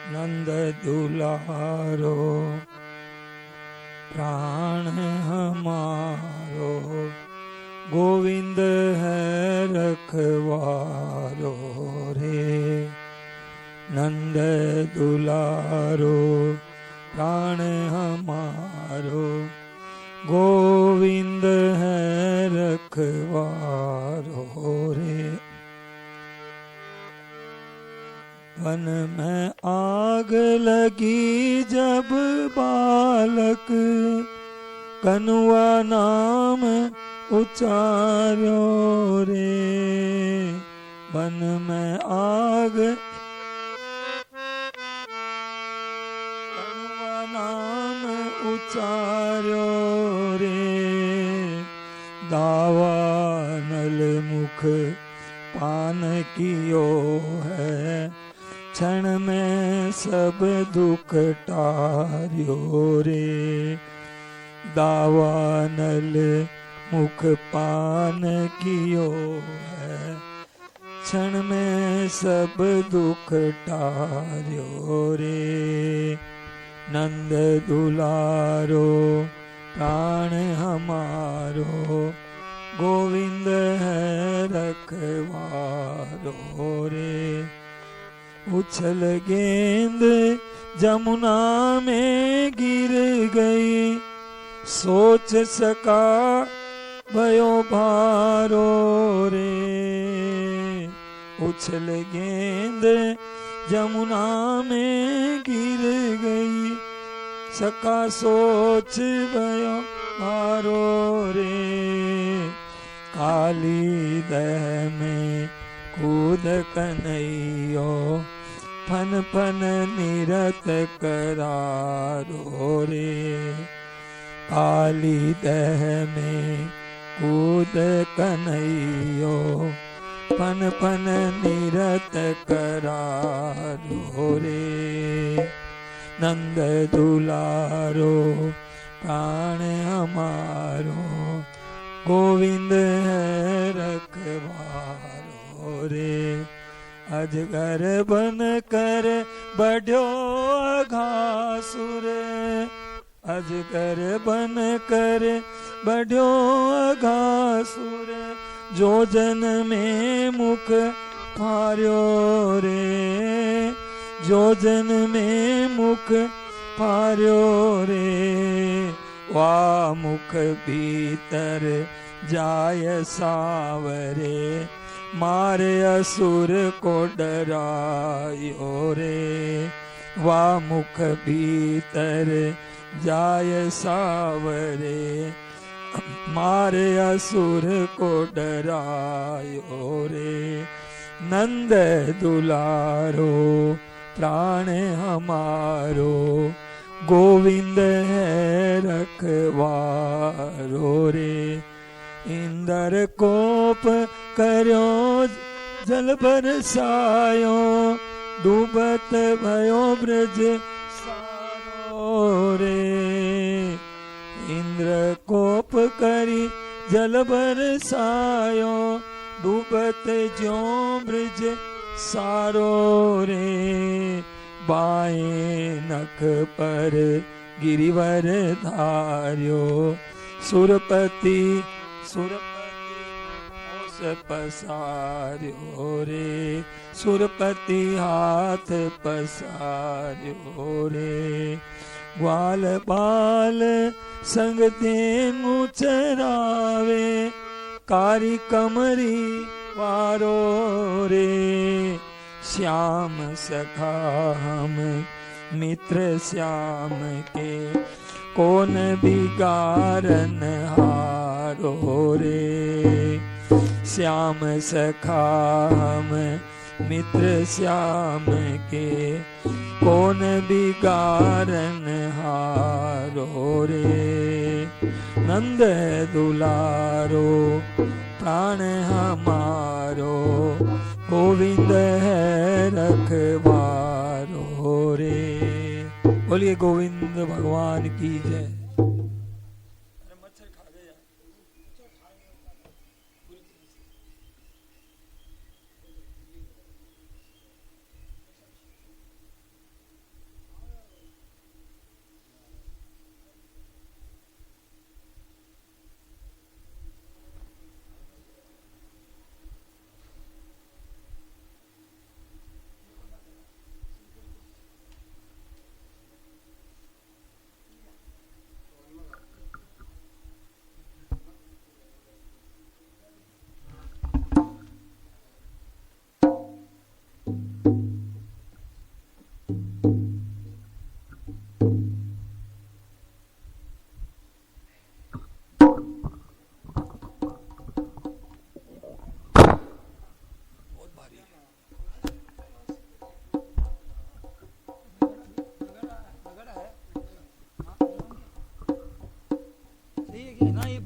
नंद दुलारो प्राण हमारो, गोविंद है रखवारो रे। नंद दुलारो प्राण हमारो, गोविंद है रखवारो रे। वन में आग लगी जब बालक, कनुआ नाम उचार्यो रे। वन में आग कनुआ नाम उचार्यो रे। दावा नल मुख पान कियो है, क्षण में सब दुख टार्यो रे। दावा नल मुख पान कियो है, क्षण में सब दुख टार्यो रे। नंद दुलारो प्राण हमारो, गोविंद है रखवारो रे। उछल गेंद जमुना में गिर गई, सोच सका भयो भारो रे। उछल गेंद जमुना में गिर गई, सका सोच भयो भारो रे। काली दह में कूद कन्हैयो, फन फन निरत करारो रे। काली दह में कूद कन्हैयो, फन फन निरत करारो रे। नंद दुलारो प्राण हमारो, गोविंद है रखवारो रे। अजगर बन कर बढ़्यो अघासुर, अजगर बन कर बढ़्यो अघासुर। जो जन में मुख फार्यो रे, जो जन में मुख फार्यो रे। वा मुख भीतर जाय सावरे, मारे असुर को डरायो रे। वा मुख भीतर जाय सावरे, मारे असुर को डरायो रे। नंद दुलारो प्राण हमारो, गोविंद है रखवारो रे। इंदर कोप कर्यो जल बरसायो, डूबत भयो ब्रज सारो रे। इंद्र कोप करी जल बरसायो, डूबत ज्यो ब्रज सारो रे। बाएं नख पर गिरिवर धार्यो, सुरपति सुरपति होश पसार्यो रे। सुरपति हाथ पसार्यो रे। ग्वाल बाल संग धेनु चरावे, कारी कमरी वारो रे। श्याम सखा हम मित्र श्याम के, कौन बिगारन हारो रे। श्याम सखा हम मित्र श्याम के, कौन बिगारन हारो रे। नंद दुलारो प्राण हमारो, गोविंद है रखवारो रे। बोलिए गोविंद भगवान की जय।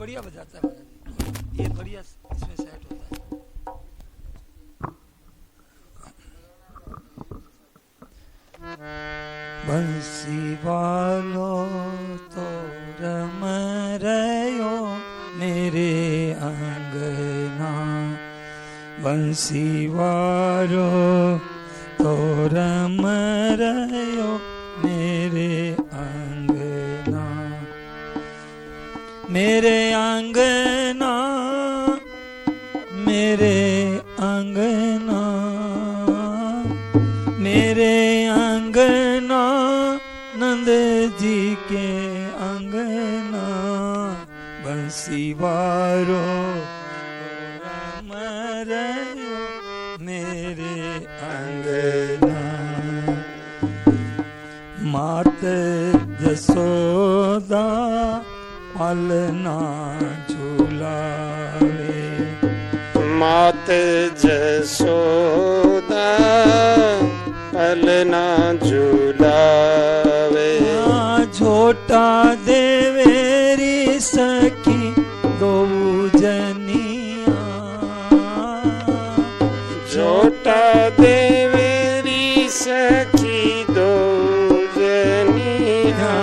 बढ़िया बजाता है महाराज, ये बढ़िया इसमें सेट होता है। बंसी वालो तो रम रयो मेरे अंगना, बंसी वालो तो रम रयो मेरे अंगना, मेरे अंगना, मेरे अंगना, मेरे अंगना, नंद जी के अंगना, बंसी वारो रम रयो मेरे अंगना, मात जसोदा पालना झूलावे, मात जसोदा पालना झूलावे, झोटा देवेरी सखी दो जनिया, झोटा देवेरी सखी दो जनिया,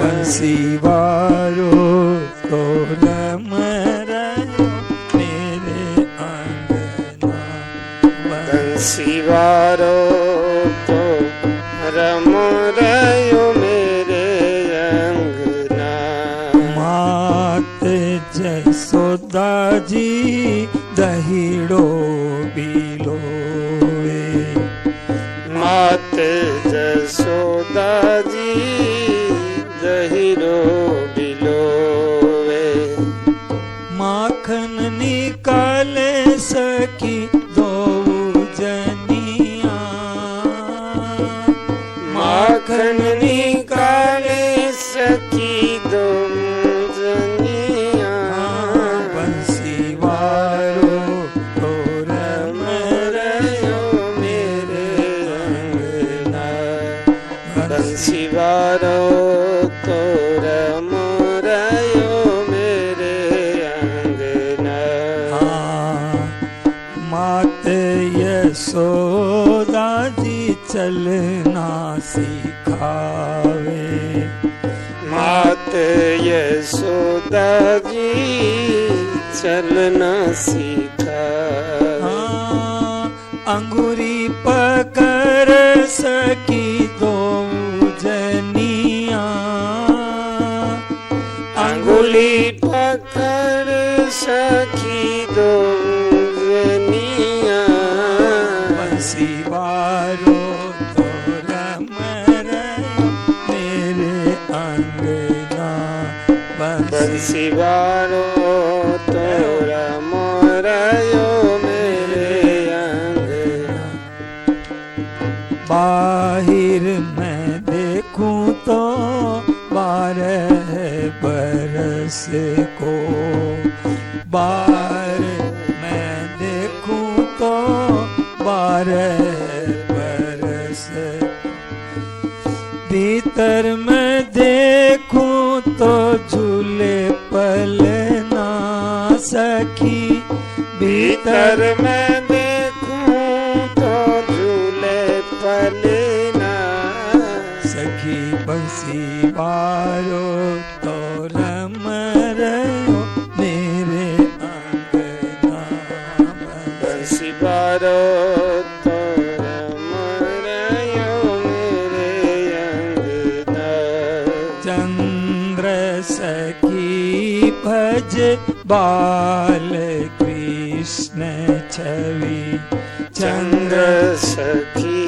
बंसी वारो तो रम रयो मेरे अंगना, बंसी वारो तो रम रयो मेरे अंगना, मात जसोदा जी दहीड़ो बिलोए, मात जसोदा जी दहीरो बिलोवे, माखन निकाले सखी दो जनिया, माखन निकाले सखी दो जनिया, बंसी वारो तो रम रयो मेरे अंगना, बंसी वारो तो रम रयो मेरे अंगना, मात यशोदा जी चलना सिखावे, मात यशोदा जी चलना सिखावे, अंगूरी पकड़ सकी दो जनिया, अंगुली पकड़ सखी दो जनिया, बंसी वारो तो रम रयो मेरे अंगना, बंसी वारो तो रम रयो मेरे अंगना, बाहिर मैं देखूं तो 12 बरस को, बाहर मैं देखूं तो 12 बरस, भीतर मैं देखूं तो झूले पलना सखी, भीतर मैं देखूं तो झूले पलना, सखी बंसी वारो तो रम रयो मेरे अंगना, बंसी वारो तो रम रयो मेरे अंगना, चंद्र सखी भज बाल कृष्ण छवि, चंद्र सखी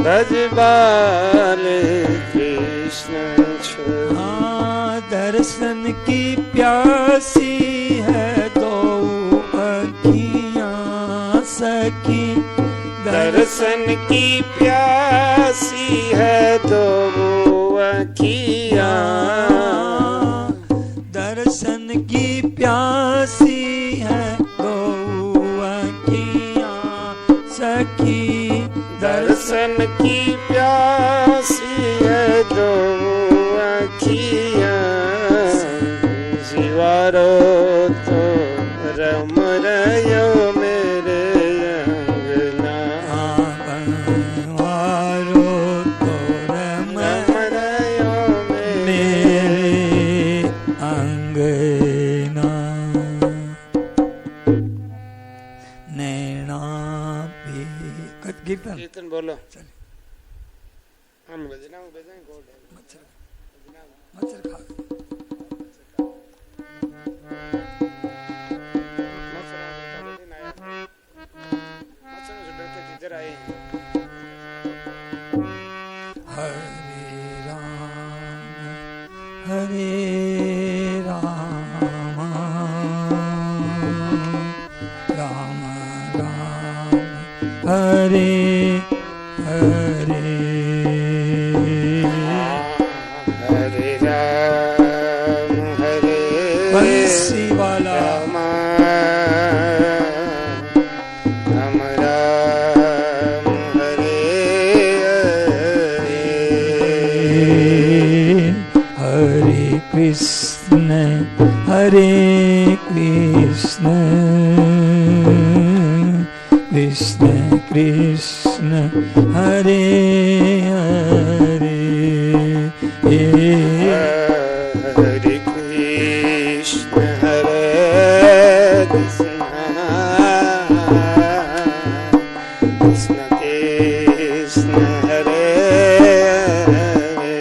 भज बाल कृष्ण छवि, दर्शन की प्यासी है दो अखियां सखी, दर्शन की प्यासी है दो अखियां, दर्शन की प्यासी है दो अखियां सखी, दर्शन की प्यासी है दो अखियां चल हम बजना गोड है मच्छर मच्छर खा गए। हरे राम राम राम हरे हरे हरे राम हरे बंसी वाला राम राम राम हरे हरे हरे कृष्ण कृष्ण कृष्ण हरे हरे हरे कृष्ण हरे कृष्ण कृष्ण कृष्ण हरे हरे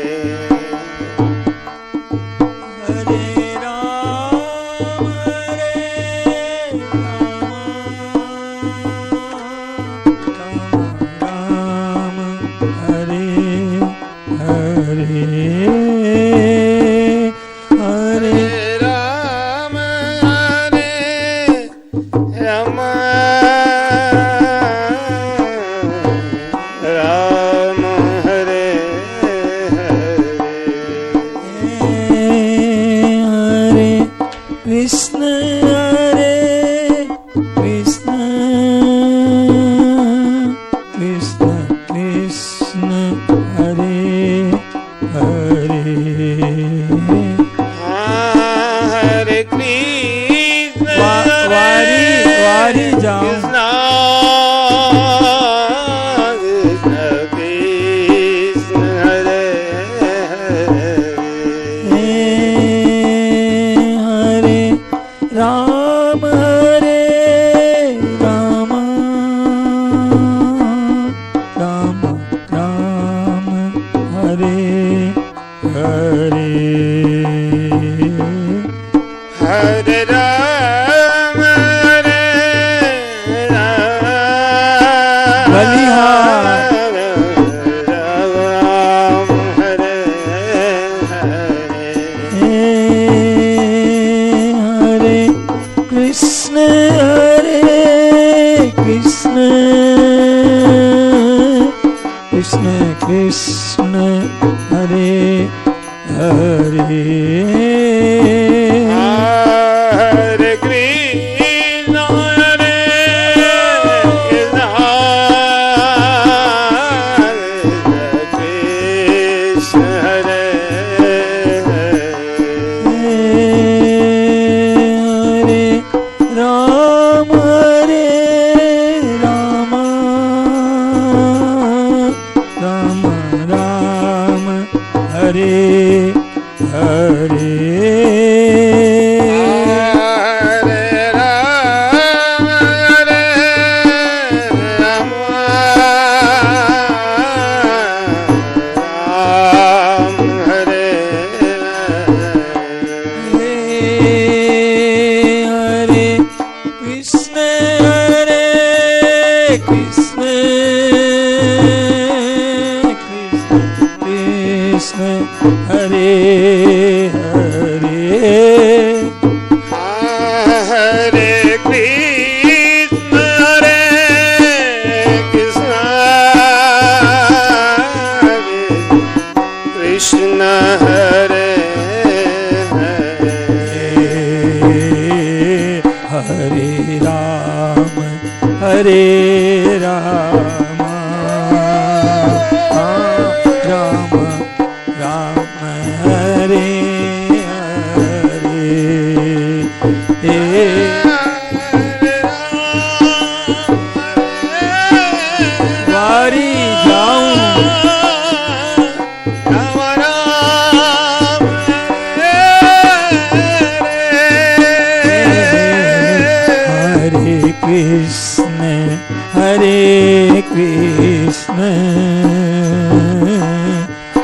हरे राम राम हरे हरे हरे राम हरे राम राम हरे हरे कृष्ण कृष्ण कृष्ण कृष्ण हरे हरे हरे कृष्ण वारी वारी जाऊं कृष्ण कृष्ण हरे हरे राम राम राम राम हरे हरे हरे राम हरे राम बलिहार राम हरे हरे हरे कृष्ण कृष्ण कृष्ण कृष्ण हरे हरे हरे कृष्ण हरे कृष्ण हरे हरे राम राम राम हरे हरे हरे राम हरे राम राम हरे हरे कृष्ण कृष्ण कृष्ण हरे हरे हरे कृष्ण हरे कृष्ण कृष्ण हरे हरे राम राम राम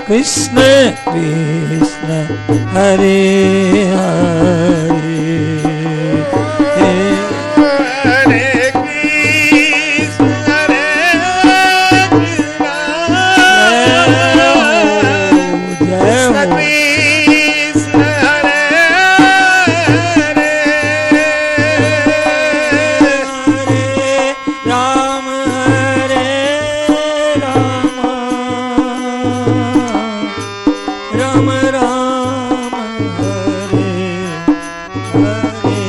कृष्ण कृष्ण हरे हरे हरे कृष्ण हरे कृष्ण कृष्ण कृष्ण हरे हरे राम हरे राम राम राम हरे हरे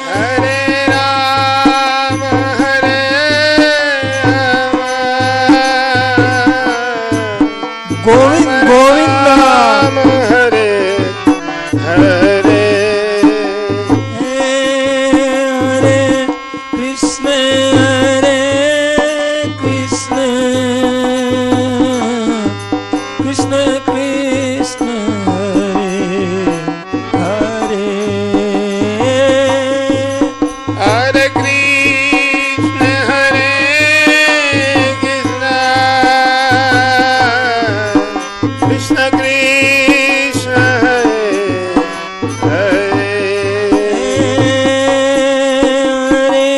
हरे राम हरे राम गोविंद गोविंद राम हरे हरे हरे कृष्ण कृष्ण कृष्ण हरे हरे हरे कृष्ण हरे कृष्ण कृष्ण कृष्ण हरे हरे हरे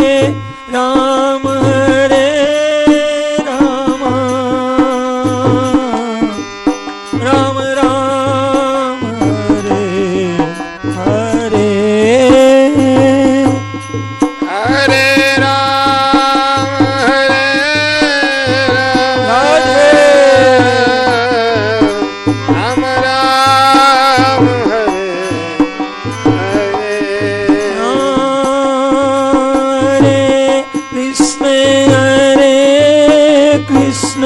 राम राम राम हरे हरे हरे राम हरे राधे राम राम हरे हरे हरे कृष्ण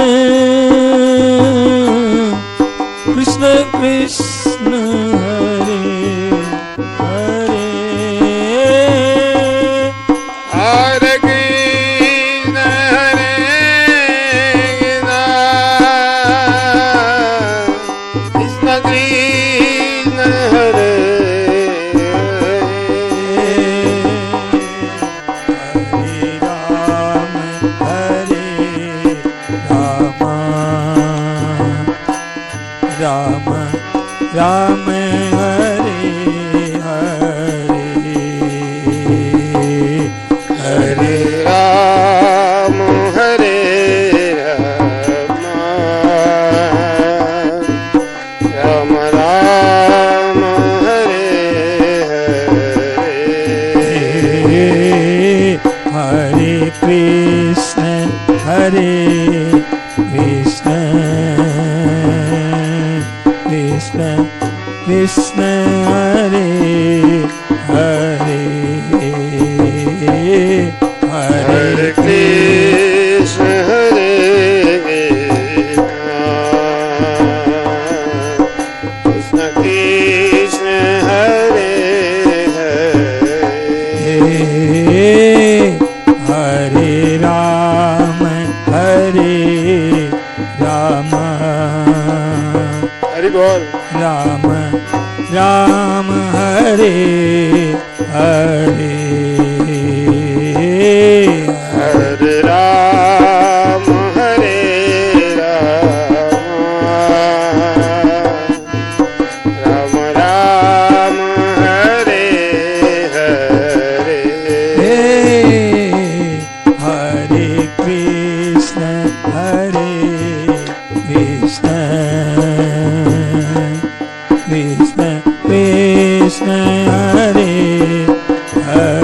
कृष्ण कृष्ण हरे हरे हरे कृष्ण हरे कृष्ण कृष्ण हरे हरे राम राम राम हरे हरे हरे राम हरे राम राम राम हरे हरे हरे कृष्ण कृष्ण कृष्ण हरे हरे हरे कृष्ण हरे कृष्ण कृष्ण हरे हरे हरे राम हरि बोल राम राम हरे हरे हरे राम हरे राम राम राम हरे हरे हरे कृष्ण कृष्ण कृष्ण हरे हरे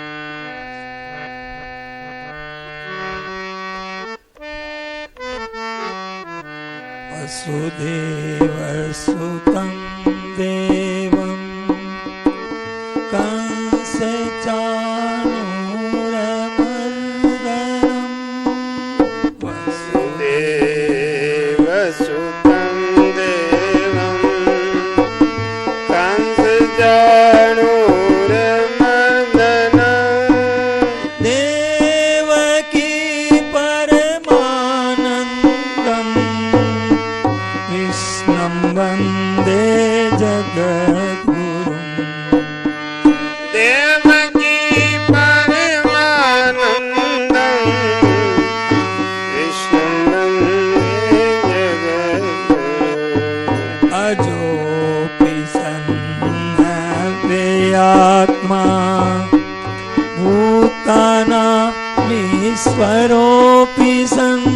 देवकी परमानन्दं कृष्णं वन्दे जगद्गुरुम् अजोऽपि सन्नव्ययात्मा भूतानामीश्वरोऽपि सन्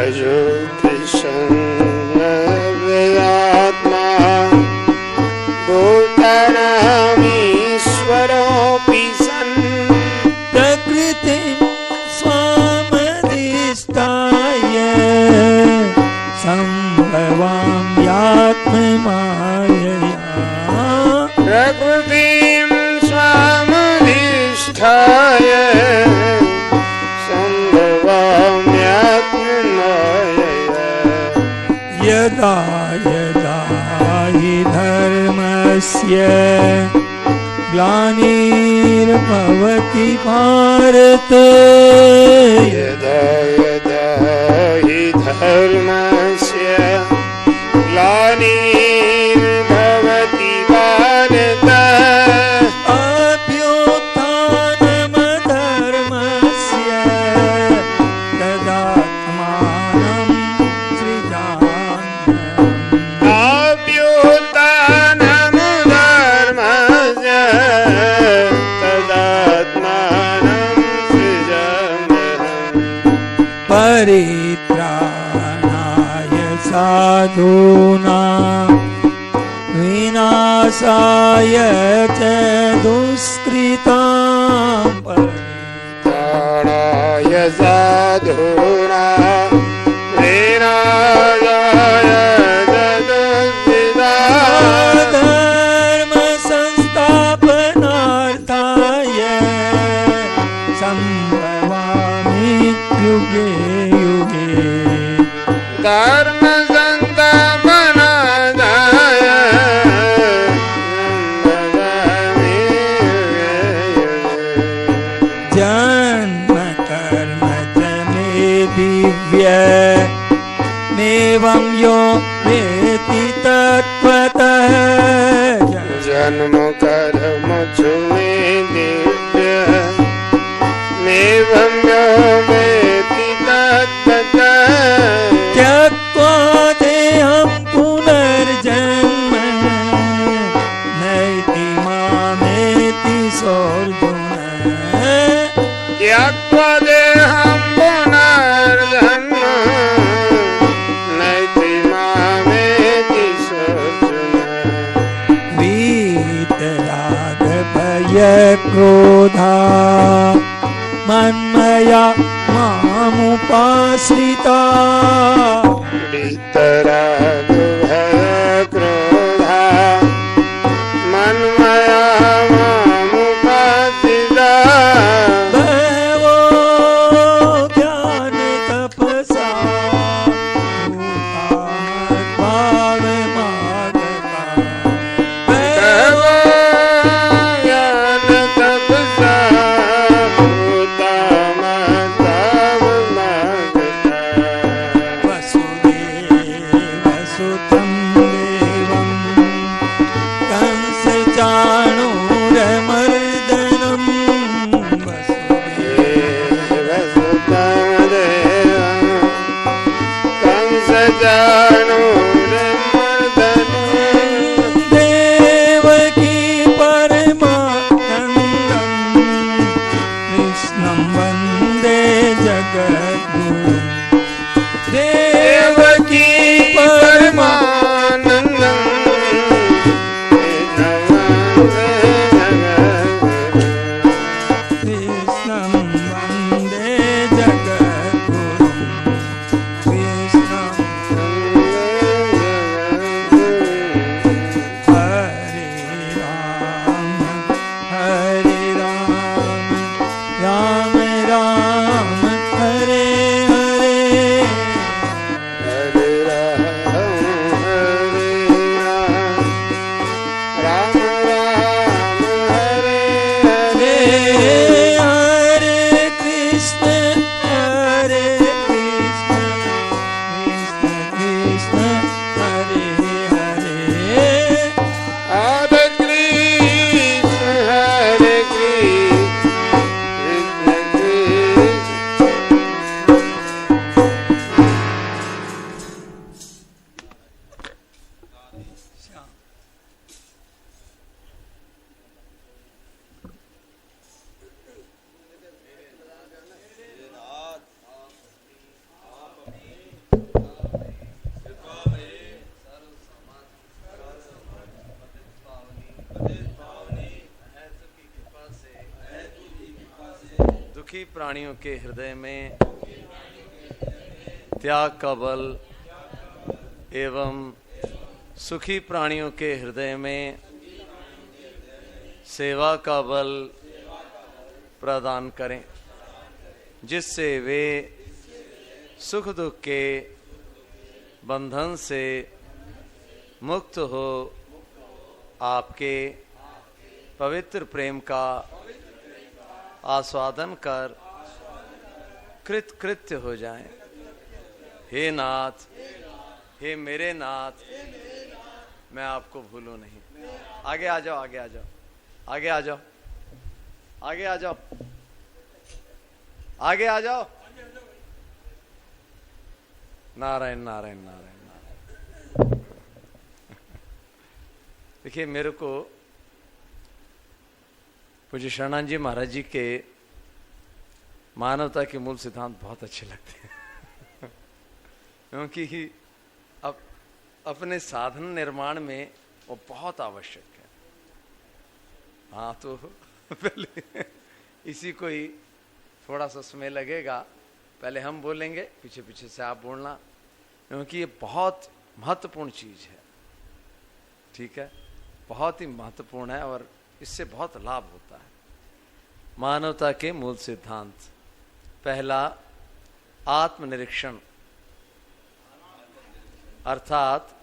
अजोऽपि सन्नव्ययात्मा भूतानामीश्वरोऽपि सन् प्रकृतिं स्वामधिष्ठाय सम्भवाम्यात्ममायया प्रकृतिं स्वामधिष्ठाय सम्भवाम्यात्ममायया यदा यदा हि धर्मस्य ग्लानिर्भवति भारत यदा यदा हि धर्मस्य ग्लानिर्भवति भारत अभ्युत्थानमधर्मस्य तदात्मानं सृजाम्यहम् अभ्युत्थानमधर्मस्य तदात्मानं सृजाम्यहम् परित्राणाय साधूनां विनाशाय च दुष्कृतां प्राणाय साधूनां विनाशाय जगद्विदाय धर्म संस्थापनार्थाय संभवामि युगे युगे धर्म संस्थापनार्थाय संभवामि युगे युगे। जन्म कर्म च मे दिव्य मेवं यो वेति तत्त्वतः जन्म कर्म च मे दिव्य मेवं यो वेति तत्त्वतः त्यक्त्वा देहं पुनर्जन्म नैति मामेति सोऽर्जुन त्यक्त्वा देहं पुनर्जन्म नैति मामेति सोऽर्जुन वीतरागभयक्रोधा मन्मया मामुपाश्रिता वीतरागभयक्रोधा मन्मया मामुपाश्रिता बहवो ज्ञानतपसा भूतामद्भावमागता बहवो ज्ञानतपसा भूतामद्भावमागता वसुदेव सुखी प्राणियों के हृदय में त्याग का बल एवं सुखी प्राणियों के हृदय में सेवा का बल प्रदान करें, जिससे वे सुख दुख के बंधन से मुक्त हो आपके पवित्र प्रेम का आस्वादन कर कृतकृत्य हो जाएं। हे नाथ, हे मेरे नाथ, मैं आपको भूलूं नहीं। आगे आ जाओ, आगे आ जाओ, आगे आ जाओ, आगे आ जाओ, आगे आ जाओ। नारायण नारायण नारायण नारायण। देखिए, मेरे को पूज्य शरणानंद जी महाराज जी के मानवता के मूल सिद्धांत बहुत अच्छे लगते हैं क्योंकि अपने साधन निर्माण में वो बहुत आवश्यक है। हाँ, तो पहले इसी को ही थोड़ा सा समय लगेगा, पहले हम बोलेंगे, पीछे पीछे से आप बोलना, क्योंकि ये बहुत महत्वपूर्ण चीज है। ठीक है, बहुत ही महत्वपूर्ण है और इससे बहुत लाभ होता है। मानवता के मूल सिद्धांत, पहला आत्मनिरीक्षण, अर्थात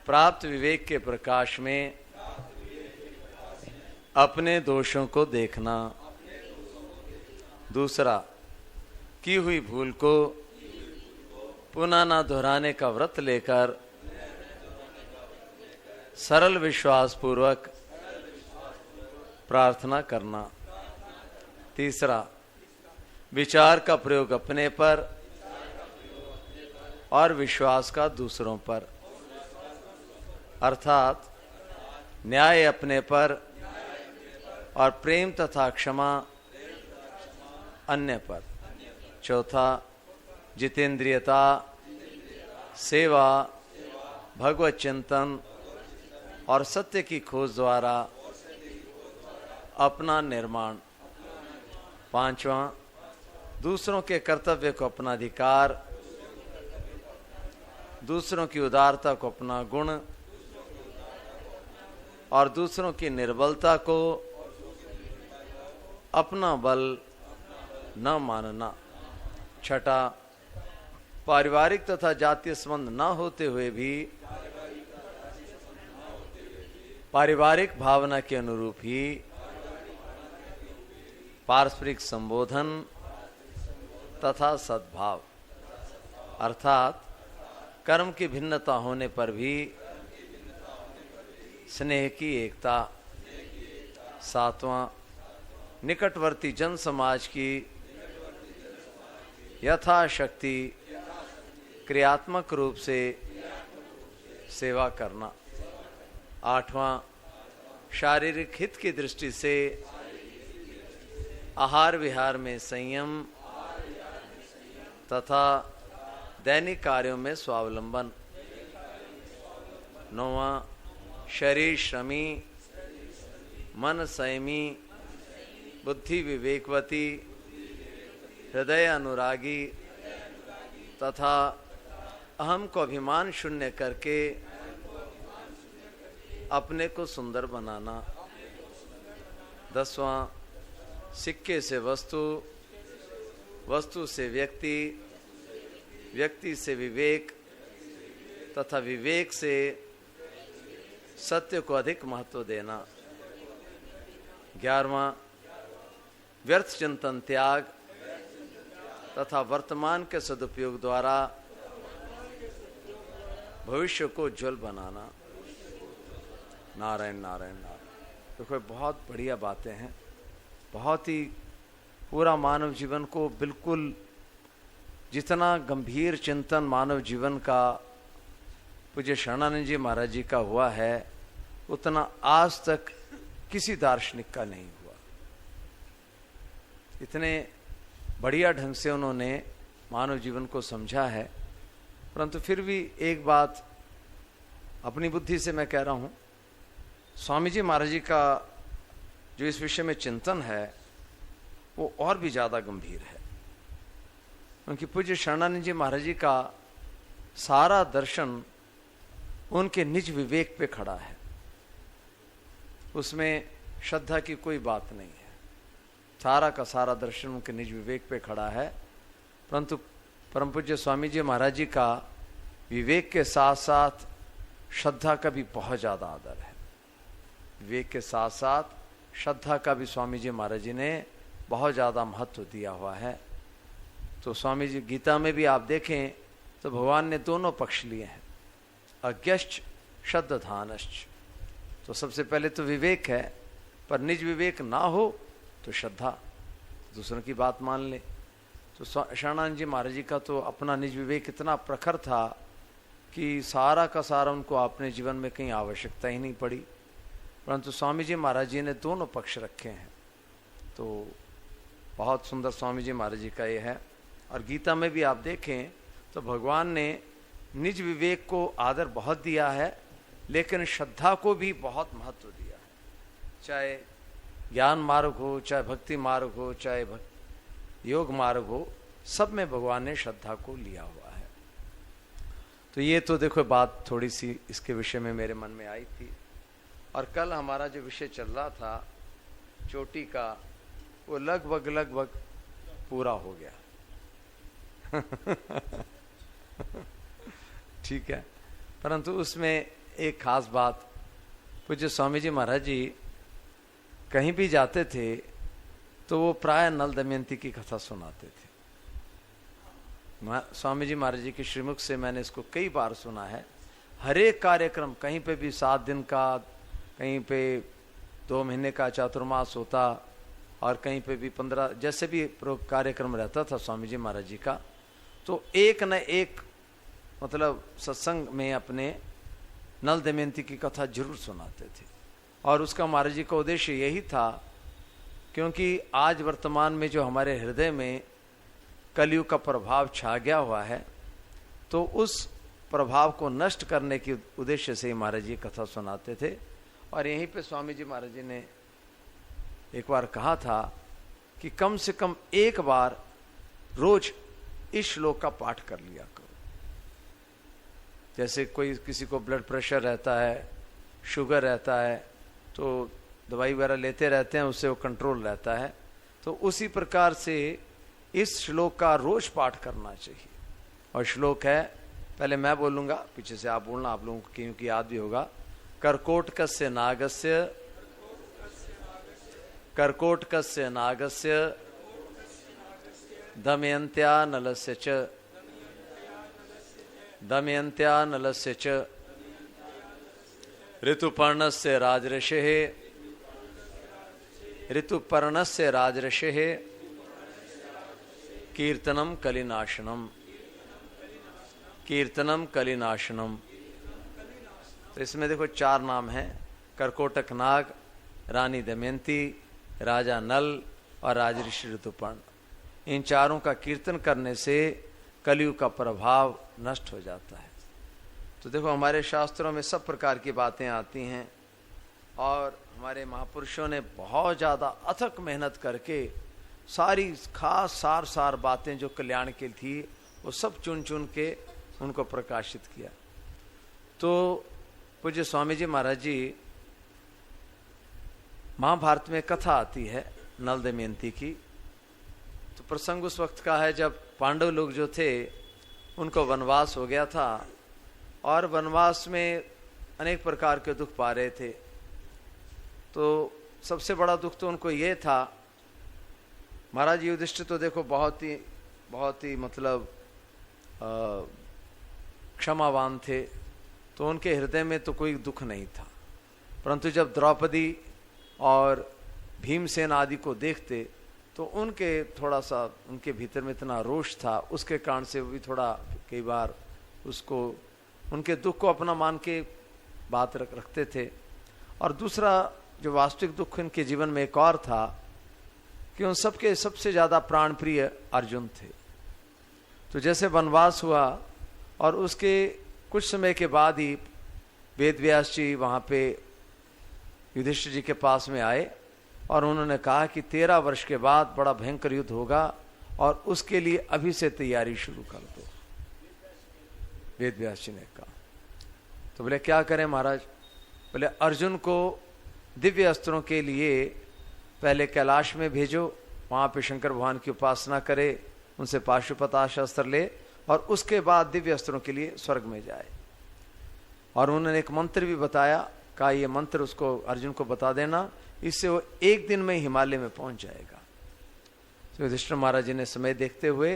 प्राप्त विवेक के प्रकाश में अपने दोषों को देखना। दूसरा, की हुई भूल को पुनः न दोहराने का व्रत लेकर सरल विश्वास पूर्वक प्रार्थना करना। तीसरा, विचार का प्रयोग अपने पर और विश्वास का दूसरों पर, अर्थात न्याय अपने पर और प्रेम तथा क्षमा अन्य पर। चौथा, जितेंद्रियता, सेवा, भगवत चिंतन और सत्य की खोज द्वारा अपना निर्माण। पांचवा, दूसरों के कर्तव्य को अपना अधिकार, दूसरों की उदारता को अपना गुण और दूसरों की निर्बलता को अपना बल न मानना। छठा, पारिवारिक तथा जातीय संबंध न होते हुए भी पारिवारिक भावना के अनुरूप ही पारस्परिक संबोधन तथा सद्भाव, अर्थात कर्म की भिन्नता होने पर भी स्नेह की एकता। सातवां, निकटवर्ती जन समाज की यथाशक्ति क्रियात्मक रूप से सेवा करना। आठवां, शारीरिक हित की दृष्टि से आहार विहार में संयम तथा दैनिक कार्यों में स्वावलंबन। नौवां, शरीर श्रमी, मन संयमी, बुद्धि विवेकवती, हृदय अनुरागी तथा अहम को अभिमान शून्य करके अपने को सुंदर बनाना। 10वां, सिक्के से वस्तु, वस्तु से व्यक्ति, व्यक्ति से विवेक तथा विवेक से सत्य को अधिक महत्व देना। 11वां, व्यर्थ चिंतन त्याग तथा वर्तमान के सदुपयोग द्वारा भविष्य को उज्ज्वल बनाना। नारायण नारायण नारायण। देखो, बहुत बढ़िया बातें हैं, बहुत ही पूरा मानव जीवन को बिल्कुल, जितना गंभीर चिंतन मानव जीवन का पूज्य शरणानंद जी महाराज जी का हुआ है, उतना आज तक किसी दार्शनिक का नहीं हुआ। इतने बढ़िया ढंग से उन्होंने मानव जीवन को समझा है। परंतु फिर भी एक बात अपनी बुद्धि से मैं कह रहा हूं, स्वामी जी महाराज जी का जो इस विषय में चिंतन है वो और भी ज्यादा गंभीर है, क्योंकि पूज्य शरणानंद जी महाराज जी का सारा दर्शन उनके निज विवेक पे खड़ा है, उसमें श्रद्धा की कोई बात नहीं है। सारा का सारा दर्शन उनके निज विवेक पे खड़ा है। परंतु परम पूज्य स्वामी जी महाराज जी का विवेक के साथ साथ श्रद्धा का भी बहुत ज्यादा आदर है। विवेक के साथ साथ श्रद्धा का भी स्वामी जी महाराज जी ने बहुत ज्यादा महत्व दिया हुआ है। तो स्वामी जी गीता में भी आप देखें तो भगवान ने दोनों पक्ष लिए हैं, अज्ञश्च श्रद्धानश्च। तो सबसे पहले तो विवेक है, पर निज विवेक ना हो तो श्रद्धा, दूसरों की बात मान ले। तो शरणानंद जी महाराज जी का तो अपना निज विवेक इतना प्रखर था कि सारा का सारा उनको अपने जीवन में कहीं आवश्यकता ही नहीं पड़ी। परंतु स्वामी जी महाराज जी ने दोनों पक्ष रखे हैं। तो बहुत सुंदर स्वामी जी महाराज जी का ये है। और गीता में भी आप देखें तो भगवान ने निज विवेक को आदर बहुत दिया है, लेकिन श्रद्धा को भी बहुत महत्व दिया है। चाहे ज्ञान मार्ग हो, चाहे भक्ति मार्ग हो, चाहे योग मार्ग हो, सब में भगवान ने श्रद्धा को लिया हुआ है। तो ये तो देखो बात थोड़ी सी इसके विषय में मेरे मन में आई थी। और कल हमारा जो विषय चल रहा था चोटी का, वो लगभग पूरा हो गया। ठीक है, परंतु उसमें एक खास बात, पूज्य स्वामी जी महाराज जी कहीं भी जाते थे तो वो प्राय नल दमयंती की कथा सुनाते थे। स्वामी जी महाराज जी के श्रीमुख से मैंने इसको कई बार सुना है। हर एक कार्यक्रम, कहीं पे भी 7 दिन का, कहीं पे 2 महीने का चातुर्मास होता, और कहीं पे भी 15, जैसे भी कार्यक्रम रहता था स्वामी जी महाराज जी का, तो एक न एक मतलब सत्संग में अपने नल दमयंती की कथा जरूर सुनाते थे। और उसका महाराज जी का उद्देश्य यही था, क्योंकि आज वर्तमान में जो हमारे हृदय में कलयुग का प्रभाव छा गया हुआ है, तो उस प्रभाव को नष्ट करने के उद्देश्य से ही महाराज जी कथा सुनाते थे। और यहीं पे स्वामी जी महाराज जी ने एक बार कहा था कि कम से कम एक बार रोज इस श्लोक का पाठ कर लिया करो। जैसे कोई किसी को ब्लड प्रेशर रहता है, शुगर रहता है, तो दवाई वगैरह लेते रहते हैं, उससे वो कंट्रोल रहता है। तो उसी प्रकार से इस श्लोक का रोज पाठ करना चाहिए। और श्लोक है, पहले मैं बोलूंगा, पीछे से आप बोलना, आप लोगों को क्योंकि याद भी होगा। कर्कोटकस्य नागस्य, कर्कोटकस्य नागस्य, दमयन्त्या नलस्य च, दमयन्त्या नलस्य च, ऋतुपर्णस्य राजर्षेः, ऋतुपर्णस्य राजर्षेः, कीर्तनम कलिनाशनम, कीर्तनम कलिनाशनम। तो इसमें देखो 4 नाम हैं, कर्कोटक नाग, रानी दमयंती, राजा नल और राजऋषि ऋतुपर्ण। इन चारों का कीर्तन करने से कलयुग का प्रभाव नष्ट हो जाता है। तो देखो हमारे शास्त्रों में सब प्रकार की बातें आती हैं, और हमारे महापुरुषों ने बहुत ज़्यादा अथक मेहनत करके सारी खास सार बातें जो कल्याण की थी, वो सब चुन चुन के उनको प्रकाशित किया। तो पूज्य स्वामी जी महाराज जी, महाभारत में कथा आती है नल दमयंती की। तो प्रसंग उस वक्त का है जब पांडव लोग जो थे उनको वनवास हो गया था, और वनवास में अनेक प्रकार के दुख पा रहे थे। तो सबसे बड़ा दुख तो उनको ये था, महाराज युधिष्ठिर तो देखो बहुत ही मतलब क्षमावान थे, तो उनके हृदय में तो कोई दुख नहीं था। परंतु जब द्रौपदी और भीमसेन आदि को देखते तो उनके थोड़ा सा उनके भीतर में इतना रोष था, उसके कारण से भी थोड़ा कई बार उसको उनके दुख को अपना मान के बात रखते थे। और दूसरा जो वास्तविक दुख उनके जीवन में एक और था कि उन सबके सबसे ज्यादा प्राण प्रिय अर्जुन थे। तो जैसे वनवास हुआ और उसके कुछ समय के बाद ही वेद व्यास जी वहां पे युधिष्ठिर जी के पास में आए और उन्होंने कहा कि 13 वर्ष के बाद बड़ा भयंकर युद्ध होगा और उसके लिए अभी से तैयारी शुरू कर दो। वेद व्यास जी ने कहा। तो बोले क्या करें महाराज? बोले अर्जुन को दिव्य अस्त्रों के लिए पहले कैलाश में भेजो, वहां पे शंकर भगवान की उपासना करे, उनसे पाशुपताश अस्त्र ले और उसके बाद दिव्य अस्त्रों के लिए स्वर्ग में जाए। और उन्होंने एक मंत्र भी बताया, कहा ये मंत्र उसको अर्जुन को बता देना, इससे वो 1 दिन में हिमालय में पहुंच जाएगा। तो युधिष्ठिर महाराज जी ने समय देखते हुए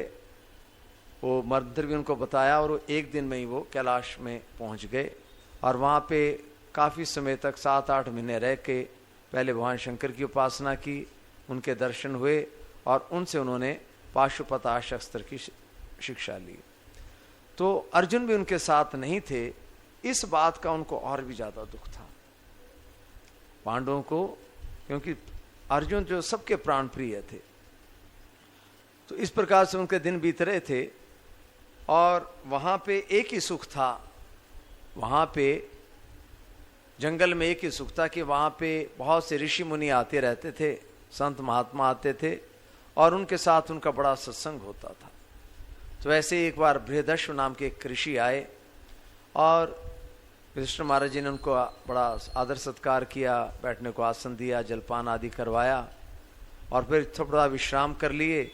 वो मंत्र भी उनको बताया और वो 1 दिन में ही वो कैलाश में पहुंच गए। और वहां पे काफी समय तक 7-8 महीने रह के पहले भगवान शंकर की उपासना की, उनके दर्शन हुए और उनसे उन्होंने पाशुपताश अस्त्र की शिक्षा ली। तो अर्जुन भी उनके साथ नहीं थे, इस बात का उनको और भी ज्यादा दुख था पांडवों को, क्योंकि अर्जुन जो सबके प्राण प्रिय थे। तो इस प्रकार से उनके दिन बीत रहे थे और वहां पे एक ही सुख था, वहां पे जंगल में एक ही सुख था कि वहां पे बहुत से ऋषि मुनि आते रहते थे, संत महात्मा आते थे और उनके साथ उनका बड़ा सत्संग होता था। तो ऐसे एक बार बृहदश्व नाम के एक ऋषि आए और युधिष्ठिर महाराज जी ने उनको बड़ा आदर सत्कार किया, बैठने को आसन दिया, जलपान आदि करवाया और फिर थोड़ा विश्राम कर लिए।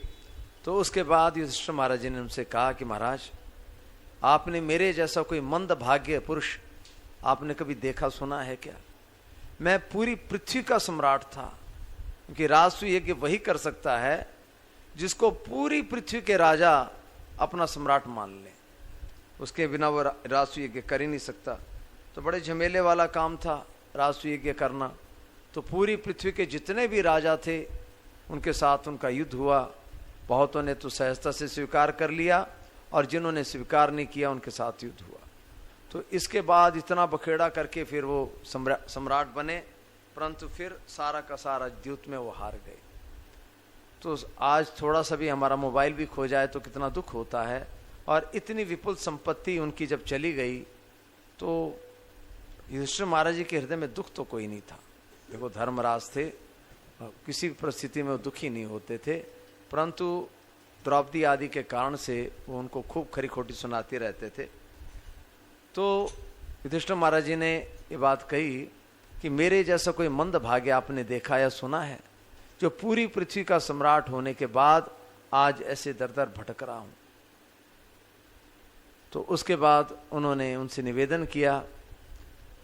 तो उसके बाद युधिष्ठिर महाराज जी ने उनसे कहा कि महाराज, आपने मेरे जैसा कोई मंद भाग्य पुरुष आपने कभी देखा सुना है क्या? मैं पूरी पृथ्वी का सम्राट था, क्योंकि राजसूय यज्ञ वही कर सकता है जिसको पूरी पृथ्वी के राजा अपना सम्राट मान ले, उसके बिना वो राजसूय यज्ञ कर ही नहीं सकता। तो बड़े झमेले वाला काम था राजसूय यज्ञ करना। तो पूरी पृथ्वी के जितने भी राजा थे उनके साथ उनका युद्ध हुआ। बहुतों ने तो सहजता से स्वीकार कर लिया और जिन्होंने स्वीकार नहीं किया उनके साथ युद्ध हुआ। तो इसके बाद इतना बखेड़ा करके फिर वो सम्राट बने, परंतु फिर सारा का सारा युद्ध में वो हार गए। तो आज थोड़ा सा भी हमारा मोबाइल भी खो जाए तो कितना दुख होता है। और इतनी विपुल संपत्ति उनकी जब चली गई तो युधिष्ठिर महाराज जी के हृदय में दुख तो कोई नहीं था। देखो धर्मराज थे, किसी परिस्थिति में वो दुखी नहीं होते थे, परंतु द्रौपदी आदि के कारण से वो उनको खूब खरी खोटी सुनाते रहते थे। तो युधिष्ठिर महाराज जी ने ये बात कही कि मेरे जैसा कोई मंद भाग्य आपने देखा या सुना है, जो पूरी पृथ्वी का सम्राट होने के बाद आज ऐसे दर दर भटक रहा हूं। तो उसके बाद उन्होंने उनसे निवेदन किया।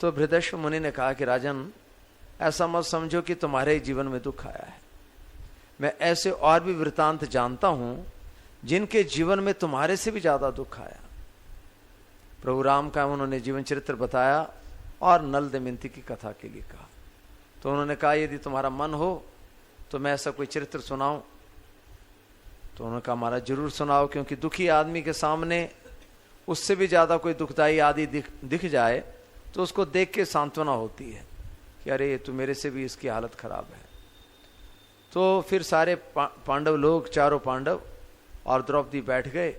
तो बृहदश्व मुनि ने कहा कि राजन, ऐसा मत समझो कि तुम्हारे जीवन में दुख आया है। मैं ऐसे और भी वृतांत जानता हूं जिनके जीवन में तुम्हारे से भी ज्यादा दुख आया। प्रभु राम का उन्होंने जीवन चरित्र बताया और नल दमयंती की कथा के लिए कहा। तो उन्होंने कहा यदि तुम्हारा मन हो तो मैं ऐसा कोई चरित्र सुनाऊं? तो उन्होंने कहा महाराज जरूर सुनाओ, क्योंकि दुखी आदमी के सामने उससे भी ज्यादा कोई दुखदाई आदि दिख जाए तो उसको देख के सांत्वना होती है कि अरे तो मेरे से भी इसकी हालत खराब है। तो फिर सारे पांडव लोग, चारों पांडव और द्रौपदी बैठ गए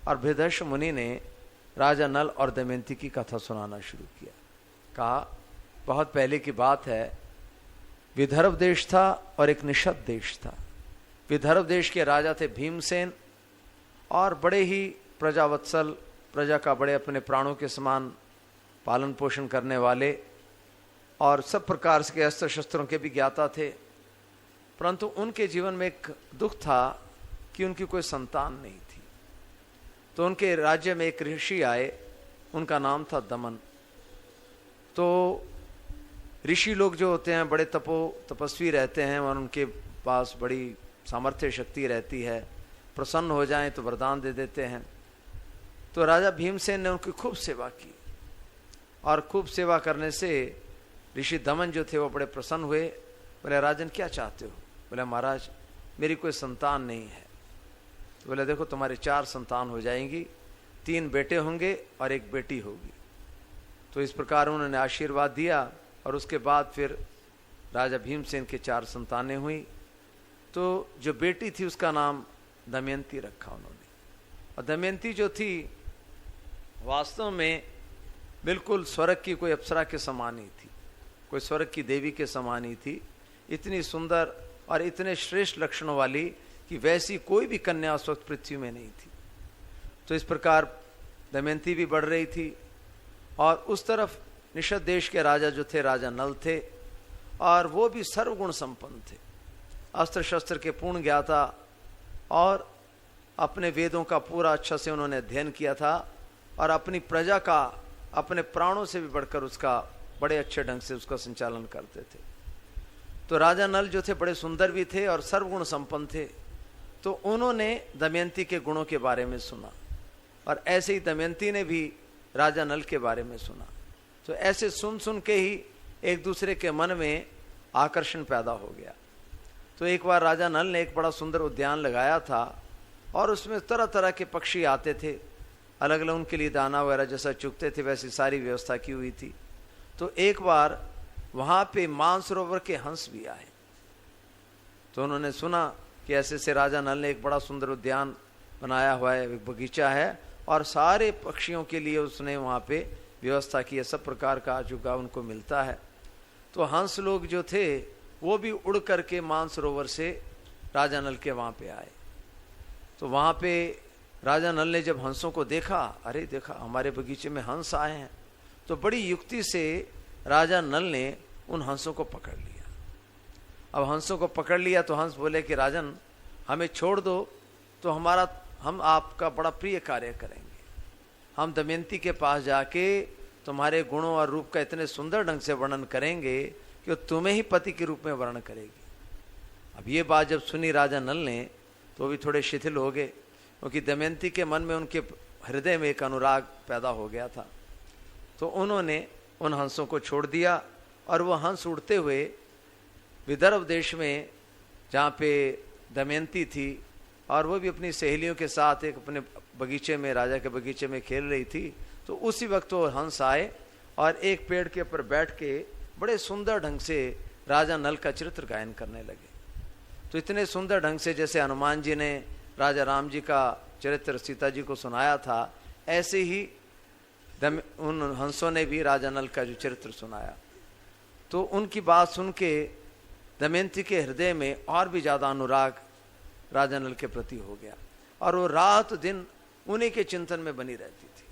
और बृहदश्व मुनि ने राजा नल और दमयंती की कथा सुनाना शुरू किया। कहा बहुत पहले की बात है, विदर्भ देश था और एक निषद देश था। विदर्भ देश के राजा थे भीमसेन और बड़े ही प्रजावत्सल, प्रजा का बड़े अपने प्राणों के समान पालन पोषण करने वाले और सब प्रकार के अस्त्र शस्त्रों के भी ज्ञाता थे। परंतु उनके जीवन में एक दुख था कि उनकी कोई संतान नहीं थी। तो उनके राज्य में एक ऋषि आए, उनका नाम था दमन। तो ऋषि लोग जो होते हैं बड़े तपस्वी रहते हैं और उनके पास बड़ी सामर्थ्य शक्ति रहती है, प्रसन्न हो जाएं तो वरदान दे देते हैं। तो राजा भीमसेन ने उनकी खूब सेवा की और खूब सेवा करने से ऋषि दमन जो थे वो बड़े प्रसन्न हुए। बोले राजन क्या चाहते हो? बोले महाराज मेरी कोई संतान नहीं है। तो बोले देखो तुम्हारी 4 संतान हो जाएंगी, 3 बेटे होंगे और 1 बेटी होगी। तो इस प्रकार उन्होंने आशीर्वाद दिया और उसके बाद फिर राजा भीमसेन के 4 संतानें हुई। तो जो बेटी थी उसका नाम दमयंती रखा उन्होंने। और दमयंती जो थी वास्तव में बिल्कुल स्वर्ग की कोई अप्सरा के समान ही थी, कोई स्वर्ग की देवी के समान ही थी। इतनी सुंदर और इतने श्रेष्ठ लक्षणों वाली कि वैसी कोई भी कन्या उस वक्त पृथ्वी में नहीं थी। तो इस प्रकार दमयंती भी बढ़ रही थी। और उस तरफ निषद देश के राजा जो थे, राजा नल थे, और वो भी सर्वगुण संपन्न थे, अस्त्र शस्त्र के पूर्ण ज्ञाता, और अपने वेदों का पूरा अच्छा से उन्होंने अध्ययन किया था, और अपनी प्रजा का अपने प्राणों से भी बढ़कर उसका बड़े अच्छे ढंग से उसका संचालन करते थे। तो राजा नल जो थे बड़े सुंदर भी थे और सर्वगुण संपन्न थे। तो उन्होंने दमयंती के गुणों के बारे में सुना, और ऐसे ही दमयंती ने भी राजा नल के बारे में सुना। तो ऐसे सुन सुन के ही एक दूसरे के मन में आकर्षण पैदा हो गया। तो एक बार राजा नल ने एक बड़ा सुंदर उद्यान लगाया था, और उसमें तरह तरह के पक्षी आते थे, अलग अलग उनके लिए दाना वगैरह जैसा चुगते थे वैसी सारी व्यवस्था की हुई थी। तो एक बार वहां पे मानसरोवर के हंस भी आए। तो उन्होंने सुना कि ऐसे से राजा नल ने एक बड़ा सुंदर उद्यान बनाया हुआ है, एक बगीचा है, और सारे पक्षियों के लिए उसने वहां पे व्यवस्था की है, सब प्रकार का जुगा उनको मिलता है। तो हंस लोग जो थे वो भी उड़ करके मानसरोवर से राजा नल के वहां पे आए। तो वहां पे राजा नल ने जब हंसों को देखा, अरे देखा हमारे बगीचे में हंस आए हैं, तो बड़ी युक्ति से राजा नल ने उन हंसों को पकड़ लिया। अब हंसों को पकड़ लिया तो हंस बोले कि राजन हमें छोड़ दो, तो हम आपका बड़ा प्रिय कार्य करेंगे। हम दमयंती के पास जाके तुम्हारे गुणों और रूप का इतने सुंदर ढंग से वर्णन करेंगे कि वो तुम्हें ही पति के रूप में वर्णन करेगी। अब ये बात जब सुनी राजा नल ने तो भी थोड़े शिथिल हो गए, क्योंकि दमयंती के मन में उनके हृदय में एक अनुराग पैदा हो गया था। तो उन्होंने उन हंसों को छोड़ दिया, और वो हंस उड़ते हुए विदर्भ देश में जहाँ पे दमयंती थी, और वो भी अपनी सहेलियों के साथ एक अपने बगीचे में, राजा के बगीचे में खेल रही थी। तो उसी वक्त वो हंस आए और एक पेड़ के ऊपर बैठ के बड़े सुंदर ढंग से राजा नल का चरित्र गायन करने लगे। तो इतने सुंदर ढंग से जैसे हनुमान जी ने राजा राम जी का चरित्र सीता जी को सुनाया था, ऐसे ही उन हंसों ने भी राजा नल का जो चरित्र सुनाया। तो उनकी बात सुन के दमयंती के हृदय में और भी ज्यादा अनुराग राजा नल के प्रति हो गया, और वो रात दिन उन्हीं के चिंतन में बनी रहती थी।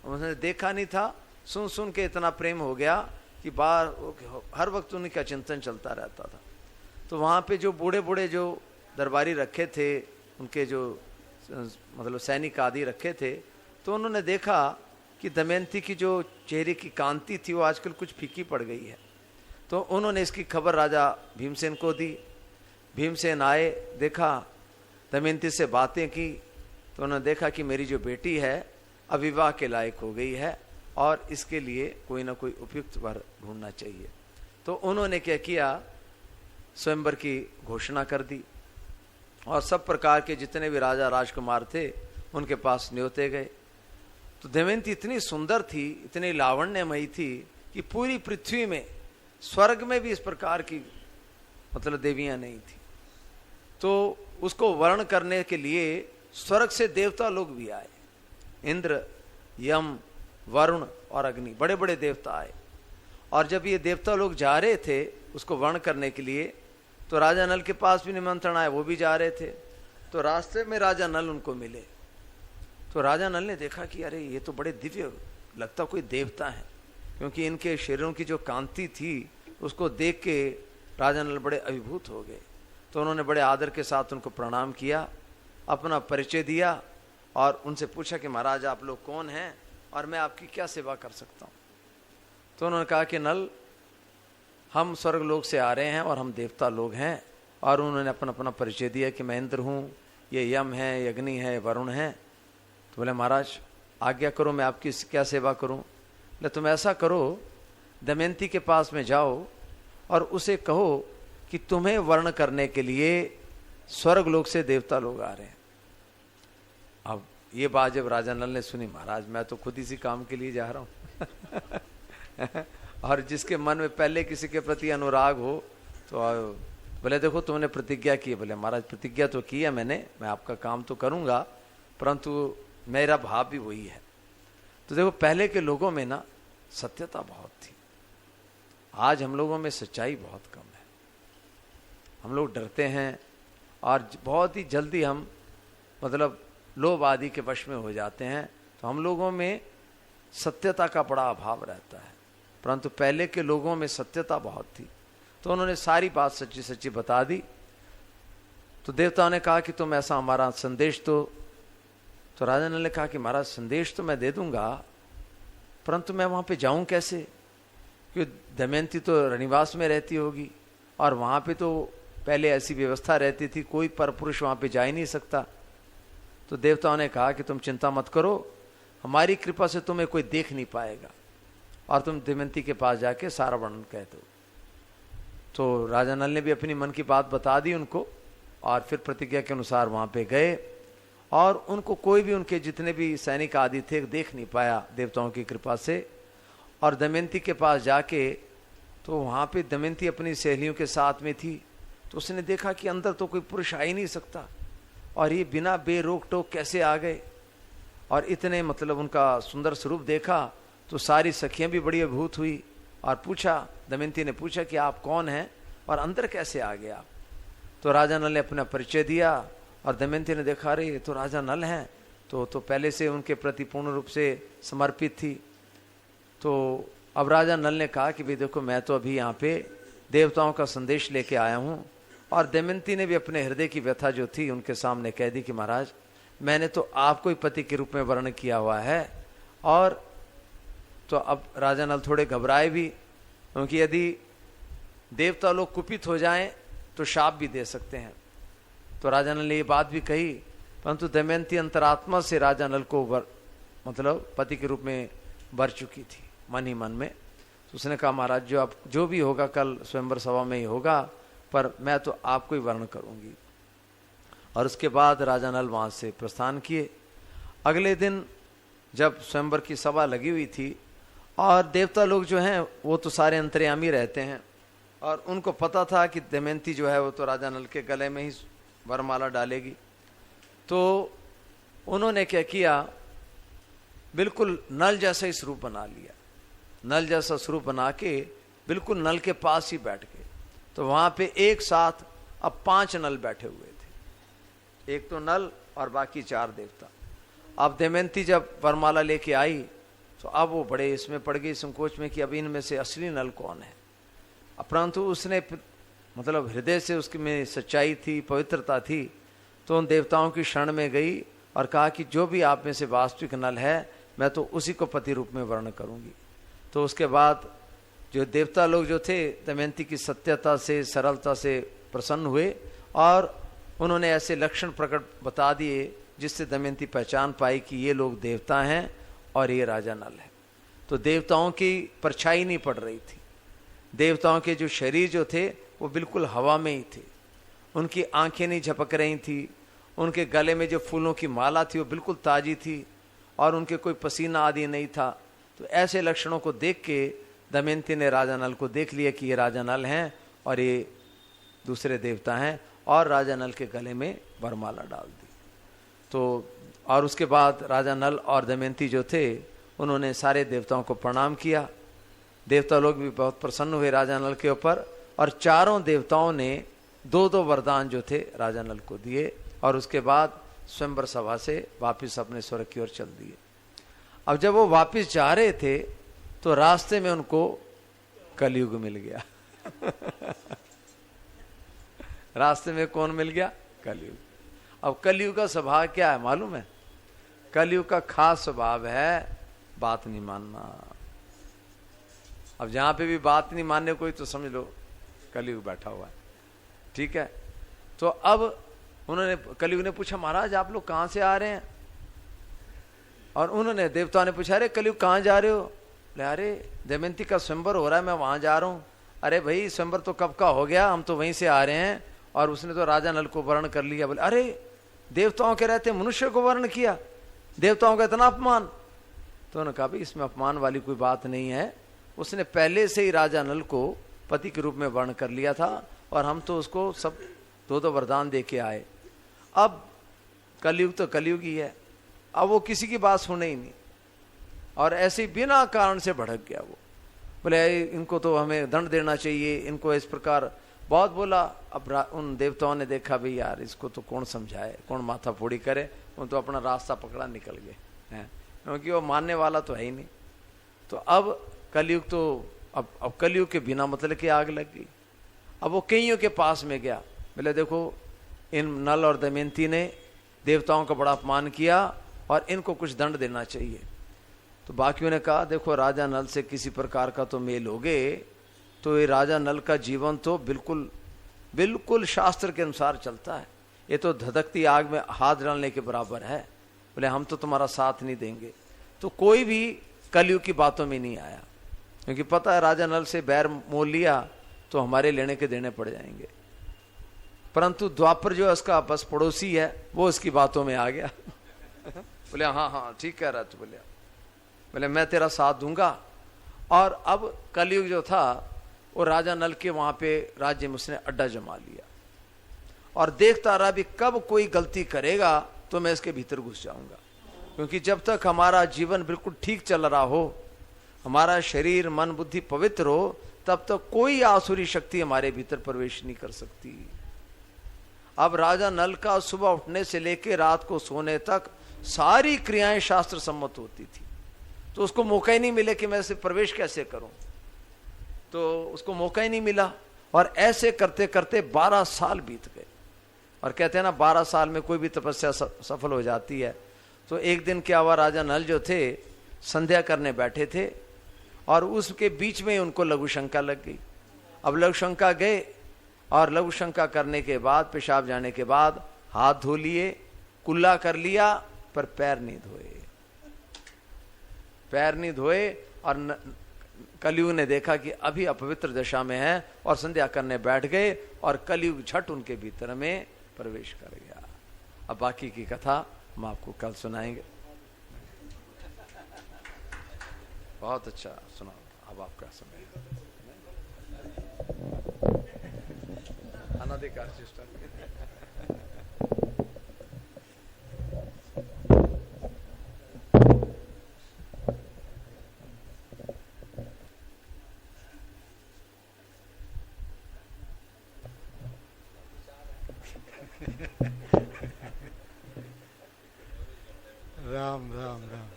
उसने देखा नहीं था, सुन सुन के इतना प्रेम हो गया कि हर वक्त उन्हीं का चिंतन चलता रहता था। तो वहां पे जो बूढ़े बूढ़े जो दरबारी रखे थे, उनके जो मतलब सैनिक आदि रखे थे, तो उन्होंने देखा कि दमयंती की जो चेहरे की कांति थी वो आजकल कुछ फीकी पड़ गई है। तो उन्होंने इसकी खबर राजा भीमसेन को दी। भीमसेन आए, देखा, दमयंती से बातें की, तो उन्होंने देखा कि मेरी जो बेटी है अब विवाह के लायक हो गई है, और इसके लिए कोई ना कोई उपयुक्त वर ढूंढना चाहिए। तो उन्होंने क्या किया, स्वयंवर की घोषणा कर दी, और सब प्रकार के जितने भी राजा राजकुमार थे उनके पास न्योते गए। तो दमयंती इतनी सुंदर थी, इतनी लावण्यमयी थी कि पूरी पृथ्वी में, स्वर्ग में भी इस प्रकार की मतलब देवियां नहीं थी। तो उसको वर्ण करने के लिए स्वर्ग से देवता लोग भी आए, इंद्र, यम, वरुण और अग्नि, बड़े बड़े देवता आए। और जब ये देवता लोग जा रहे थे उसको वर्ण करने के लिए, तो राजा नल के पास भी निमंत्रण आए, वो भी जा रहे थे। तो रास्ते में राजा नल उनको मिले। तो राजा नल ने देखा कि अरे ये तो बड़े दिव्य, लगता कोई देवता है, क्योंकि इनके शरीरों की जो कांति थी उसको देख के राजा नल बड़े अभिभूत हो गए। तो उन्होंने बड़े आदर के साथ उनको प्रणाम किया, अपना परिचय दिया, और उनसे पूछा कि महाराज आप लोग कौन हैं और मैं आपकी क्या सेवा कर सकता हूँ। तो उन्होंने कहा कि नल, हम स्वर्ग लोक से आ रहे हैं और हम देवता लोग हैं। और उन्होंने अपना अपना परिचय दिया कि मैं इंद्र हूँ, ये यम है, ये अग्नि है, वरुण है। तो बोले महाराज आज्ञा करो, मैं आपकी क्या सेवा करूँ। बोले तुम ऐसा करो, दमयंती के पास में जाओ और उसे कहो कि तुम्हें वर्ण करने के लिए स्वर्ग लोक से देवता लोग आ रहे हैं। अब ये बात जब राजा नल ने सुनी, महाराज मैं तो खुद इसी काम के लिए जा रहा हूँ और जिसके मन में पहले किसी के प्रति अनुराग हो, तो बोले देखो तुमने प्रतिज्ञा की है। बोले महाराज प्रतिज्ञा तो की है मैंने, मैं आपका काम तो करूंगा, परंतु मेरा भाव भी वही है। तो देखो पहले के लोगों में ना सत्यता बहुत थी, आज हम लोगों में सच्चाई बहुत कम है। हम लोग डरते हैं और बहुत ही जल्दी हम मतलब लोभ आदि के वश में हो जाते हैं। तो हम लोगों में सत्यता का बड़ा अभाव रहता है, परंतु पहले के लोगों में सत्यता बहुत थी। तो उन्होंने सारी बात सच्ची सच्ची बता दी। तो देवताओं ने कहा कि तुम ऐसा हमारा संदेश तो राजा नल ने कहा कि महाराज संदेश तो मैं दे दूंगा, परंतु मैं वहां पे जाऊं कैसे, क्योंकि दमयंती तो रनिवास में रहती होगी और वहां पे तो पहले ऐसी व्यवस्था रहती थी, कोई परपुरुष वहां पे जा ही नहीं सकता। तो देवताओं ने कहा कि तुम चिंता मत करो, हमारी कृपा से तुम्हें कोई देख नहीं पाएगा और तुम दमयंती के पास जाके सारा वर्णन कह दो। तो राजा नल ने भी अपनी मन की बात बता दी उनको और फिर प्रतिज्ञा के अनुसार वहां पे गए और उनको कोई भी उनके जितने भी सैनिक आदि थे देख नहीं पाया देवताओं की कृपा से। और दमयंती के पास जाके तो वहां पे दमयंती अपनी सहेलियों के साथ में थी। तो उसने देखा कि अंदर तो कोई पुरुष आ ही नहीं सकता और ये बिना बेरोक टोक कैसे आ गए, और इतने मतलब उनका सुंदर स्वरूप देखा तो सारी सखियां भी बड़ी अभिभूत हुई और पूछा, दमयंती ने पूछा कि आप कौन हैं और अंदर कैसे आ गए आप। तो राजा नल ने अपना परिचय दिया और दमयंती ने देखा अरे ये तो राजा नल हैं, तो पहले से उनके प्रति पूर्ण रूप से समर्पित थी। तो अब राजा नल ने कहा कि भाई देखो मैं तो अभी यहाँ पे देवताओं का संदेश लेके आया हूँ। और दमयंती ने भी अपने हृदय की व्यथा जो थी उनके सामने कह दी कि महाराज मैंने तो आपको ही पति के रूप में वर्ण किया हुआ है। और तो अब राजा नल थोड़े घबराए भी, क्योंकि यदि देवता लोग कुपित हो जाएं तो शाप भी दे सकते हैं। तो राजा नल ने ये बात भी कही, परंतु दमयंती अंतरात्मा से राजा नल को मतलब पति के रूप में वर चुकी थी मन ही मन में। तो उसने कहा महाराज जो अब जो भी होगा कल स्वयंवर सभा में ही होगा, पर मैं तो आपको ही वर्ण करूंगी। और उसके बाद राजा नल वहां से प्रस्थान किए। अगले दिन जब स्वयंवर की सभा लगी हुई थी और देवता लोग जो हैं वो तो सारे अंतर्यामी रहते हैं और उनको पता था कि दमयंती जो है वो तो राजा नल के गले में ही वरमाला डालेगी। तो उन्होंने क्या किया, बिल्कुल नल जैसा ही स्वरूप बना लिया, नल जैसा स्वरूप बना के बिल्कुल नल के पास ही बैठ गए। तो वहां पे एक साथ अब 5 नल बैठे हुए थे, एक तो नल और बाकी 4 देवता। अब दमयंती जब वरमाला लेके आई तो अब वो बड़े इसमें पड़ गई संकोच में कि अब इनमें से असली नल कौन है। परंतु उसने मतलब हृदय से उसकी में सच्चाई थी, पवित्रता थी, तो उन देवताओं की शरण में गई और कहा कि जो भी आप में से वास्तविक नल है मैं तो उसी को पति रूप में वर्ण करूंगी। तो उसके बाद जो देवता लोग जो थे दमयंती की सत्यता से सरलता से प्रसन्न हुए और उन्होंने ऐसे लक्षण प्रकट बता दिए जिससे दमयंती पहचान पाई कि ये लोग देवता हैं और ये राजा नल है। तो देवताओं की परछाई नहीं पड़ रही थी, देवताओं के जो शरीर जो थे वो बिल्कुल हवा में ही थे, उनकी आंखें नहीं झपक रही थी, उनके गले में जो फूलों की माला थी वो बिल्कुल ताजी थी और उनके कोई पसीना आदि नहीं था। तो ऐसे लक्षणों को देख के दमयंती ने राजा नल को देख लिया कि ये राजा नल हैं और ये दूसरे देवता हैं और राजा नल के गले में वरमाला डाल दी। तो और उसके बाद राजा नल और दमयंती जो थे उन्होंने सारे देवताओं को प्रणाम किया। देवता लोग भी बहुत प्रसन्न हुए राजा नल के ऊपर और चारों देवताओं ने 2-2 वरदान जो थे राजा नल को दिए और उसके बाद स्वयंवर सभा से वापिस अपने स्वर्ग की ओर चल दिए। अब जब वो वापिस जा रहे थे तो रास्ते में उनको कलयुग मिल गया रास्ते में कौन मिल गया? कलयुग। अब कलयुग का स्वभाव क्या है मालूम है? कलयुग का खास स्वभाव है बात नहीं मानना। अब जहां पे भी बात नहीं मानने कोई तो समझ लो कलयुग बैठा हुआ है, ठीक है। तो अब उन्होंने कलयुग ने पूछा महाराज आप लोग कहां से आ रहे हैं? और उन्होंने देवताओं ने पूछा अरे कलयुग कहां जा रहे हो? अरे दमयंती का स्वयंवर हो रहा है मैं वहां जा रहा हूं। अरे भाई स्वयंवर तो कब का हो गया, हम तो वहीं से आ रहे हैं और उसने तो राजा नल को वर्ण कर लिया। बोले अरे देवताओं के रहते मनुष्य को वर्ण किया, देवताओं का इतना अपमान। तो उन्होंने कहा भाई इसमें अपमान वाली कोई बात नहीं है, उसने पहले से ही राजा नल को पति के रूप में वर्ण कर लिया था और हम तो उसको सब 2-2 वरदान दे के आए। अब कलयुग तो कलयुग ही है, अब वो किसी की बात सुने ही नहीं और ऐसे ही बिना कारण से भड़क गया वो। बोले इनको तो हमें दंड देना चाहिए, इनको इस प्रकार बहुत बोला। अब उन देवताओं ने देखा भी यार इसको तो कौन समझाए, कौन माथा फोड़ी करे, वो तो अपना रास्ता पकड़ा निकल गए हैं, क्योंकि वो मानने वाला तो है ही नहीं। तो अब कलयुग तो अब कलयुग के बिना मतलब की आग लग गई। अब वो कईयों के पास में गया, बोले देखो इन नल और दमयंती ने देवताओं का बड़ा अपमान किया और इनको कुछ दंड देना चाहिए। तो बाकियों ने कहा देखो राजा नल से किसी प्रकार का तो मेल हो गए, तो ये राजा नल का जीवन तो बिल्कुल बिल्कुल शास्त्र के अनुसार चलता है, ये तो धधकती आग में हाथ डालने के बराबर है। बोले हम तो तुम्हारा साथ नहीं देंगे। तो कोई भी कलयुग की बातों में नहीं आया, क्योंकि पता है राजा नल से बैर मोल लिया तो हमारे लेने के देने पड़ जाएंगे। परंतु द्वापर जो है उसका बस पड़ोसी है, वो उसकी बातों में आ गया। बोले हाँ हाँ ठीक कह रहा तू। बोले मैं तेरा साथ दूंगा। और अब कलयुग जो था वो राजा नल के वहां पे राज्य में उसने अड्डा जमा लिया और देखता रहा भी कब कोई गलती करेगा तो मैं इसके भीतर घुस जाऊंगा। क्योंकि जब तक हमारा जीवन बिल्कुल ठीक चल रहा हो, हमारा शरीर मन बुद्धि पवित्र हो, तब तक कोई आसुरी शक्ति हमारे भीतर प्रवेश नहीं कर सकती। अब राजा नल का सुबह उठने से लेकर रात को सोने तक सारी क्रियाएं शास्त्र सम्मत होती थी, तो उसको मौका ही नहीं मिले कि मैं इसे प्रवेश कैसे करूं, तो उसको मौका ही नहीं मिला। और ऐसे करते करते 12 साल बीत गए। और कहते हैं ना 12 साल में कोई भी तपस्या सफल हो जाती है। तो एक दिन क्या हुआ, राजा नल जो थे संध्या करने बैठे थे और उसके बीच में उनको लघु शंका लग गई। अब लघु शंका गए और लघु शंका करने के बाद पेशाब जाने के बाद हाथ धो लिए, कुल्ला कर लिया, पर पैर नहीं धोए। पैर नहीं धोए और कलयुग ने देखा कि अभी अपवित्र दशा में है और संध्या करने बैठ गए और कलयुग झट उनके भीतर में प्रवेश कर गया। अब बाकी की कथा हम आपको कल सुनाएंगे। बहुत अच्छा सुनाओ। अब आपका समय अनाधिकार सिस्टम। राम राम राम।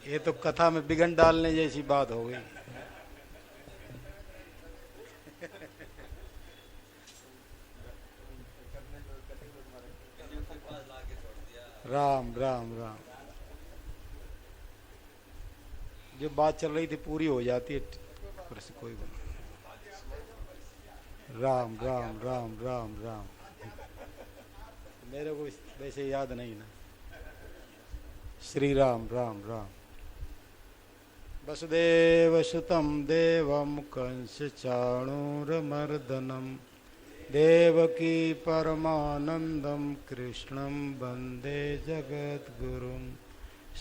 ये तो कथा में बिगन डालने जैसी बात हो गई। राम राम राम। जो बात चल रही थी पूरी हो जाती है, कोई बात। राम राम राम राम राम। मेरे को वैसे याद नहीं ना। श्री राम राम राम। वसुदेव सुतं देवं कंस चाणूरमर्दनं देवकी परमानंदं कृष्णं वंदे जगद्गुरुं।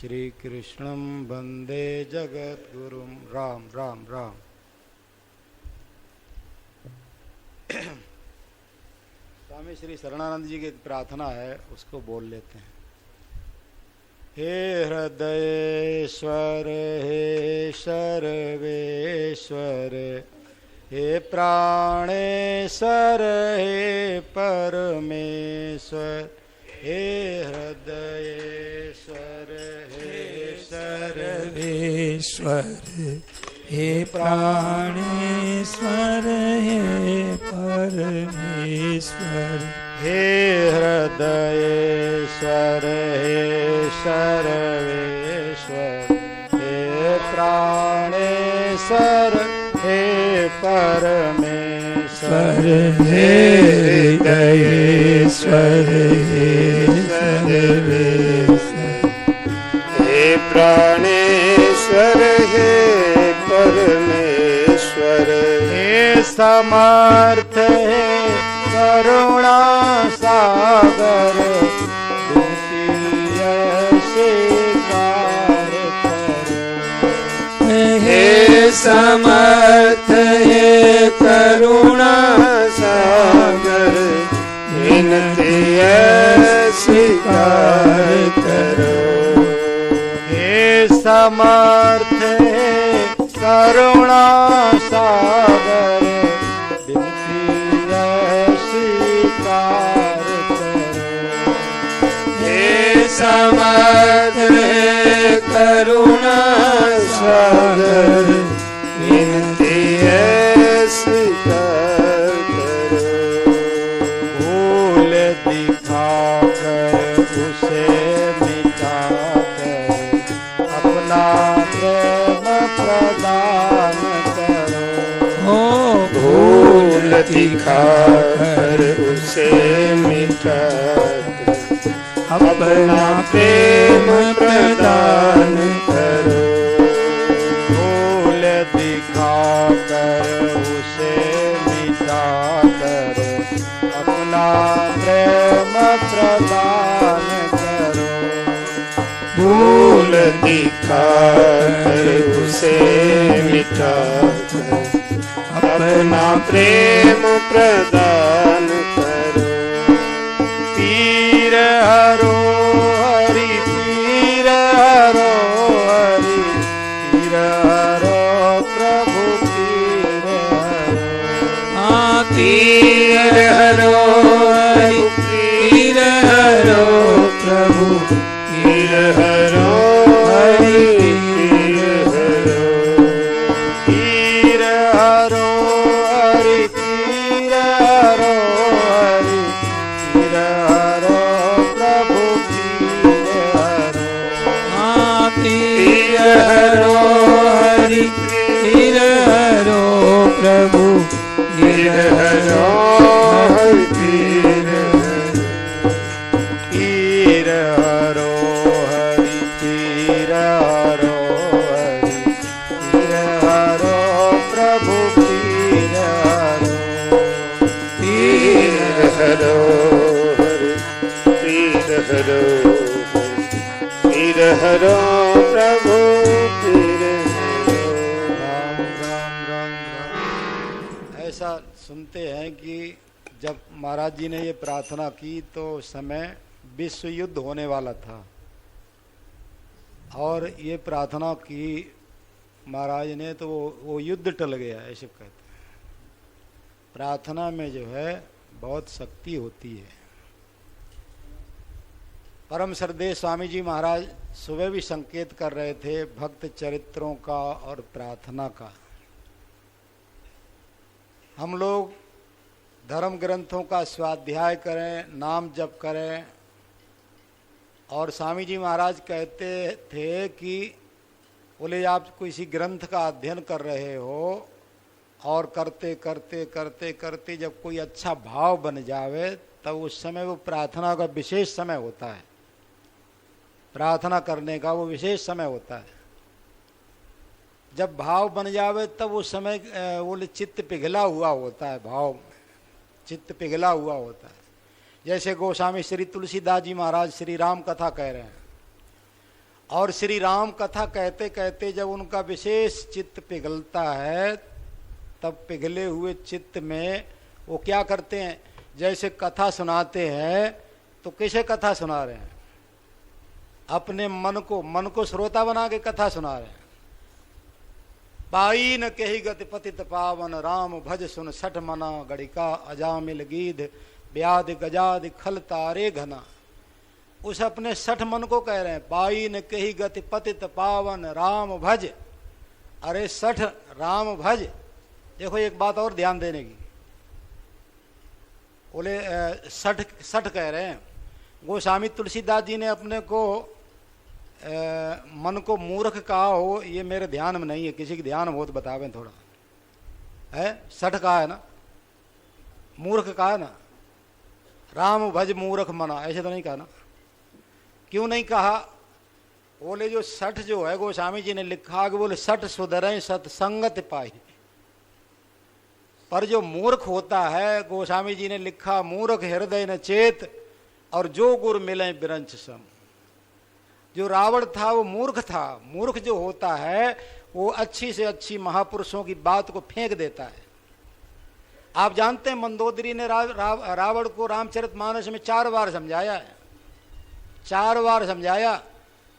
श्री कृष्णं वंदे जगद्गुरुं। राम राम राम। स्वामी श्री शरणानंद जी की प्रार्थना है, उसको बोल लेते हैं। हे हृदयेश्वर हे सर्वेश्वर हे प्राणेश्वर हे परमेश्वर हे हृदयेश्वर हे सर्वेश्वर हे प्राणेश्वर हे परमेश्वर हे हृदयेश्वर हे सर्वेश्वर हे प्राणेश्वर हे परमेश्वर हे हृदयेश्वर हे सर्वेश्वर हे प्राणेश्वर हे परमेश्वर हे समर्थ हे करुणा सागर हे समर्थ हे करुणा सागर विनती स्वीकार करो। हे समर्थ हे करुणा सागर विनती पार करो। हे समर्थ करुणा सागर विनती ऐसी कर करो। भूल दिखा कर उसे मिटा कर अपना प्रेम प्रदान करो। हो भूल दिखा कर उसे मिटा कर अपना प्रेम प्रदान करो। भूल दिखा कर उसे मिटा कर अपना प्रेम प्रदान करो। भूल दिखा कर उसे मिटा कर अपना प्रेम प्रदान करो। पीर हरो हरि पीर हरो हरि पीर हरो प्रभु पीर हरो। तीर हरो हरि तीर हरो प्रभु पीर हरो हरि पीर हरो। पीर हरो हरि पीर हरो हरि पीर हरो प्रभु पीर हरो। तीर हरो हरि तीर हरो प्रभु पीर हरो हरि पीर हरो। पीर हरो हरि पीर हरो हरि पीर हरो प्रभु पीर हरो। पीर हरो हरि पीर हरो पीर हरो प्रभु पीर हरो। राम राम राम राम। ऐसा सुनते हैं कि जब महाराज जी ने ये प्रार्थना की तो उस समय विश्व युद्ध होने वाला था और ये प्रार्थना की महाराज ने तो वो युद्ध टल गया, ऐसे कहते हैं। प्रार्थना में जो है बहुत शक्ति होती है। परम श्रद्धेय स्वामी जी महाराज सुबह भी संकेत कर रहे थे भक्त चरित्रों का और प्रार्थना का। हम लोग धर्म ग्रंथों का स्वाध्याय करें, नाम जप करें। और स्वामी जी महाराज कहते थे कि बोले आप किसी ग्रंथ का अध्ययन कर रहे हो और करते करते करते करते जब कोई अच्छा भाव बन जावे तब उस समय वो प्रार्थना का विशेष समय होता है। प्रार्थना करने का वो विशेष समय होता है। जब भाव बन जावे तब उस समय बोले चित्त पिघला हुआ होता है, भाव चित्त पिघला हुआ होता है। जैसे गोस्वामी श्री तुलसीदास जी महाराज श्री राम कथा कह रहे हैं और श्री राम कथा कहते कहते जब उनका विशेष चित्त पिघलता है तब पिघले हुए चित्त में वो क्या करते हैं, जैसे कथा सुनाते हैं तो कैसे कथा सुना रहे हैं, अपने मन को श्रोता बना के कथा सुना रहे हैं। पाई न कही गति पतित पावन राम भज सुन सठ मना गड़िका अजामिल गीध ब्याद गजाद खल तारे घना। उस अपने सठ मन को कह रहे हैं, पाई न कही गति पतित पावन राम भज। अरे सठ राम भज। देखो एक बात और ध्यान देने की, बोले सठ कह रहे हैं। गोस्वामी तुलसीदास जी ने अपने को मन को मूर्ख कहा हो, ये मेरे ध्यान में नहीं है, किसी के ध्यान में हो तो बतावें थोड़ा। है सठ कहा है ना, मूर्ख कहा है ना, राम भज मूर्ख मना, ऐसे तो नहीं कहा ना। क्यों नहीं कहा? बोले जो सठ जो है गोस्वामी जी ने लिखा कि बोले सठ सुधरें सत्संगत पाई। पर जो मूर्ख होता है गोस्वामी जी ने लिखा मूर्ख हृदय न चेत और जो गुर मिले बिरंच सम। जो रावण था वो मूर्ख था। मूर्ख जो होता है वो अच्छी से अच्छी महापुरुषों की बात को फेंक देता है। आप जानते हैं मंदोदरी ने रावण को रामचरितमानस में 4 बार समझाया है, 4 बार समझाया।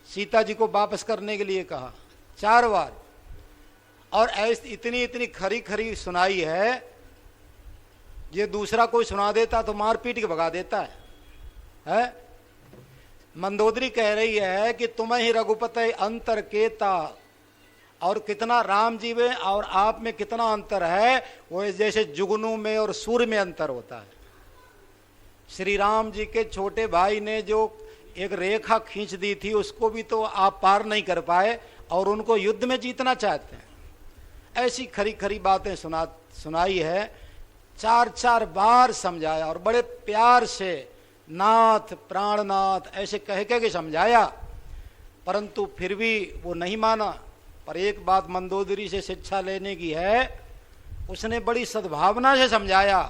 सीता जी को वापस करने के लिए कहा 4 बार। और ऐसी इतनी इतनी खरी खरी सुनाई है ये दूसरा कोई सुना देता तो मार पीट के भगा देता है? मंदोदरी कह रही है कि तुम्हें ही रघुपति अंतर केता, और कितना राम जी में और आप में कितना अंतर है, वो जैसे जुगनू में और सूर्य में अंतर होता है। श्री राम जी के छोटे भाई ने जो एक रेखा खींच दी थी उसको भी तो आप पार नहीं कर पाए, और उनको युद्ध में जीतना चाहते हैं। ऐसी खरी खरी बातें सुनाई है, 4-4 बार समझाया, और बड़े प्यार से नाथ प्राणनाथ ऐसे कह के समझाया, परंतु फिर भी वो नहीं माना। पर एक बात मंदोदरी से शिक्षा लेने की है, उसने बड़ी सद्भावना से समझाया,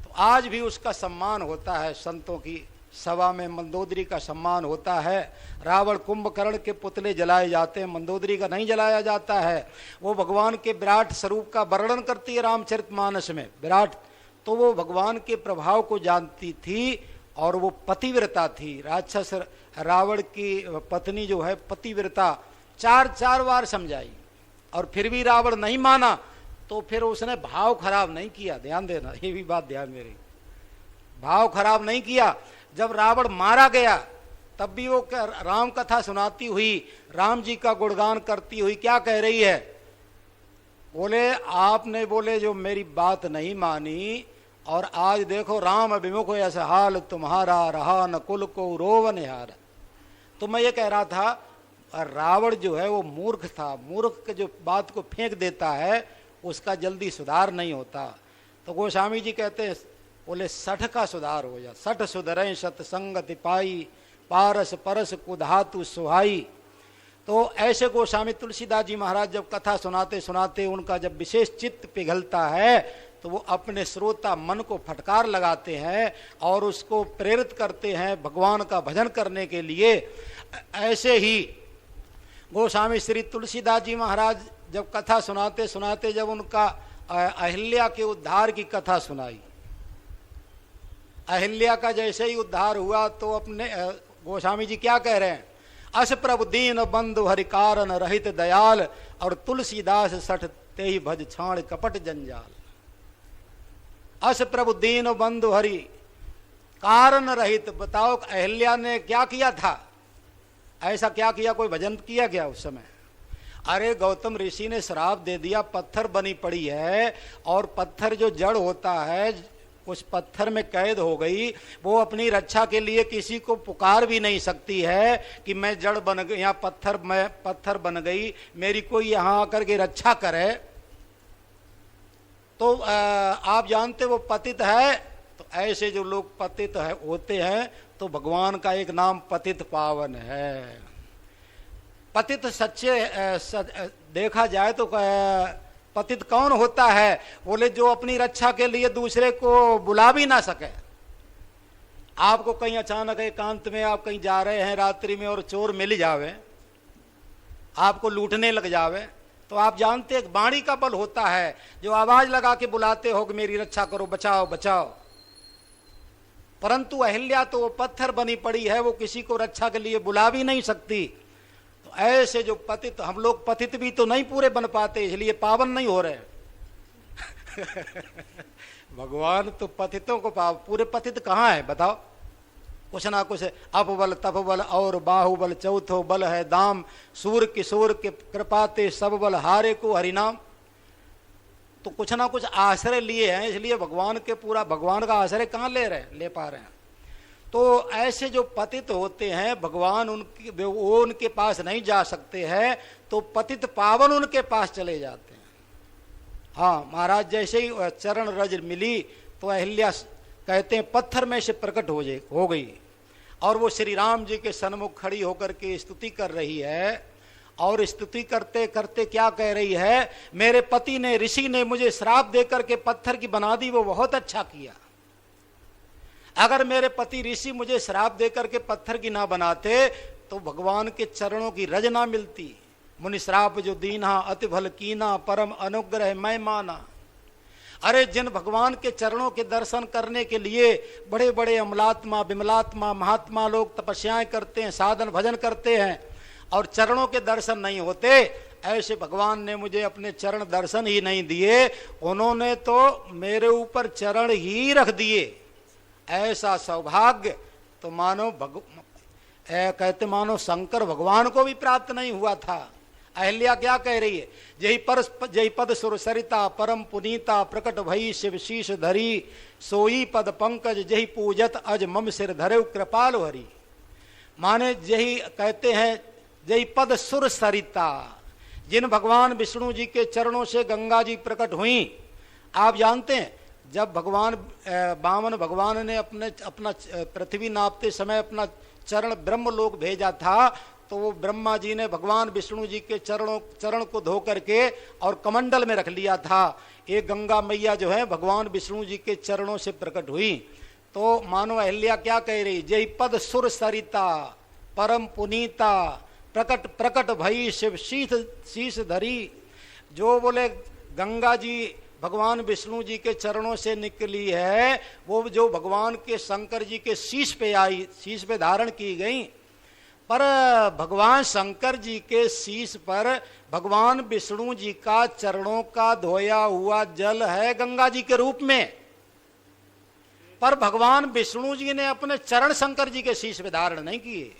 तो आज भी उसका सम्मान होता है। संतों की सभा में मंदोदरी का सम्मान होता है। रावण कुंभकर्ण के पुतले जलाए जाते हैं, मंदोदरी का नहीं जलाया जाता है। वो भगवान के विराट स्वरूप का वर्णन करती है रामचरितमानस में। विराट तो वो भगवान के प्रभाव को जानती थी, और वो पतिव्रता थी। राक्षस रावण की पत्नी जो है पतिव्रता, 4-4 बार समझाई, और फिर भी रावण नहीं माना, तो फिर उसने भाव खराब नहीं किया। ध्यान देना, ये भी बात ध्यान में रही, भाव खराब नहीं किया। जब रावण मारा गया तब भी वो राम कथा सुनाती हुई, राम जी का गुणगान करती हुई क्या कह रही है? बोले आपने बोले जो मेरी बात नहीं मानी, और आज देखो राम अभिमुख ऐसा हाल तुम्हारा रहा, न कुल को रोवन हार। तो मैं ये कह रहा था, रावण जो है वो मूर्ख था। मूर्ख के जो बात को फेंक देता है उसका जल्दी सुधार नहीं होता। तो गोस्वामी जी कहते हैं, बोले 60 का सुधार हो जा, 60 सुधरें सतसंगति पाई, पारस परस कुधातु सुहाई। तो ऐसे गोस्वामी तुलसीदास जी महाराज जब कथा सुनाते सुनाते उनका जब विशेष चित्त पिघलता है, तो वो अपने श्रोता मन को फटकार लगाते हैं और उसको प्रेरित करते हैं भगवान का भजन करने के लिए। ऐसे ही गोस्वामी श्री तुलसीदास जी महाराज जब कथा सुनाते सुनाते जब उनका अहिल्या के उद्धार की कथा सुनाई, अहिल्या का जैसे ही उद्धार हुआ तो अपने गोस्वामी जी क्या कह रहे हैं? अस प्रभु दीन बंधु हरि कारण रहित दयाल, और तुलसीदास सठ ते ही भज छाण कपट जंजाल। अस प्रभु दीन बंधु हरि कारण रहित। बताओ अहिल्या ने क्या किया था? ऐसा क्या किया? कोई भजन किया गया उस समय? अरे गौतम ऋषि ने श्राप दे दिया, पत्थर बनी पड़ी है, और पत्थर जो जड़ होता है उस पत्थर में कैद हो गई। वो अपनी रक्षा के लिए किसी को पुकार भी नहीं सकती है कि मैं जड़ बन गई, यहाँ पत्थर बन गई, मेरी कोई यहाँ आकर के रक्षा करे। तो आप जानते वो पतित है। तो ऐसे जो लोग पतित है होते हैं, तो भगवान का एक नाम पतित पावन है। पतित सच्चे देखा जाए तो पतित कौन होता है? बोले जो अपनी रक्षा के लिए दूसरे को बुला भी ना सके। आपको कहीं अचानक एकांत में आप कहीं जा रहे हैं रात्रि में और चोर मिल जावे, आपको लूटने लग जावे, तो आप जानते एक वाणी का बल होता है जो आवाज लगा के बुलाते हो कि मेरी रक्षा करो, बचाओ बचाओ। परंतु अहिल्या तो वो पत्थर बनी पड़ी है, वो किसी को रक्षा के लिए बुला भी नहीं सकती। तो ऐसे जो पतित, हम लोग पतित भी तो नहीं पूरे बन पाते, इसलिए पावन नहीं हो रहे। भगवान तो पतितों को पूरे पतित कहाँ है बताओ? कुछ ना कुछ अपबल तपबल और बाहुबल, चौथो बल है दाम, सूर किशोर के कृपाते सब बल हारे को हरिनाम। तो कुछ ना कुछ आश्रय लिए हैं, इसलिए भगवान के पूरा भगवान का आश्रय कहाँ ले पा रहे हैं। तो ऐसे जो पतित होते हैं भगवान वो उनके पास नहीं जा सकते हैं, तो पतित पावन उनके पास चले जाते हैं। हाँ महाराज जैसे ही चरण रज मिली तो अहिल्या कहते हैं पत्थर में से प्रकट हो गई, और वो श्री राम जी के सन्मुख खड़ी होकर के स्तुति कर रही है। और स्तुति करते करते क्या कह रही है? मेरे पति ने, ऋषि ने मुझे श्राप देकर के पत्थर की बना दी, वो बहुत अच्छा किया। अगर मेरे पति ऋषि मुझे श्राप देकर के पत्थर की ना बनाते तो भगवान के चरणों की रज ना मिलती। मुनि श्राप जो दीना अति भल कीना, परम अनुग्रह मैं माना। अरे जिन भगवान के चरणों के दर्शन करने के लिए बड़े बड़े अमलात्मा विमलात्मा महात्मा लोग तपस्याएं करते हैं, साधन भजन करते हैं, और चरणों के दर्शन नहीं होते, ऐसे भगवान ने मुझे अपने चरण दर्शन ही नहीं दिए, उन्होंने तो मेरे ऊपर चरण ही रख दिए। ऐसा सौभाग्य तो कहते मानो शंकर भगवान को भी प्राप्त नहीं हुआ था। अहिल्या क्या कह रही है, जही पद सुर सरिता परम पुनीता प्रकट भई शिव शीश धरी, सोई पद पंकज जही पूजत अज मम सिर धरे कृपाल हरि। माने जही कहते हैं जही पद सुर सरिता, जिन भगवान विष्णु जी के चरणों से गंगा जी प्रकट हुई। आप जानते हैं जब भगवान वामन भगवान ने अपना पृथ्वी नापते समय अपना चरण ब्रह्मलोक भेजा था, तो वो ब्रह्मा जी ने भगवान विष्णु जी के चरण को धो करके और कमंडल में रख लिया था। एक गंगा मैया जो है भगवान विष्णु जी के चरणों से प्रकट हुई। तो मानो अहिल्या क्या कह रही, जय पद सुर सरिता परम पुनीता प्रकट प्रकट भई शिव शीश धरी। जो बोले गंगा जी भगवान विष्णु जी के चरणों से निकली है, वो जो भगवान के शंकर जी के शीश पे आई, शीश पे धारण की गई। पर भगवान शंकर जी के शीश पर भगवान विष्णु जी का चरणों का धोया हुआ जल है गंगा जी के रूप में, पर भगवान विष्णु जी ने अपने चरण शंकर जी के शीश पे धारण नहीं किए।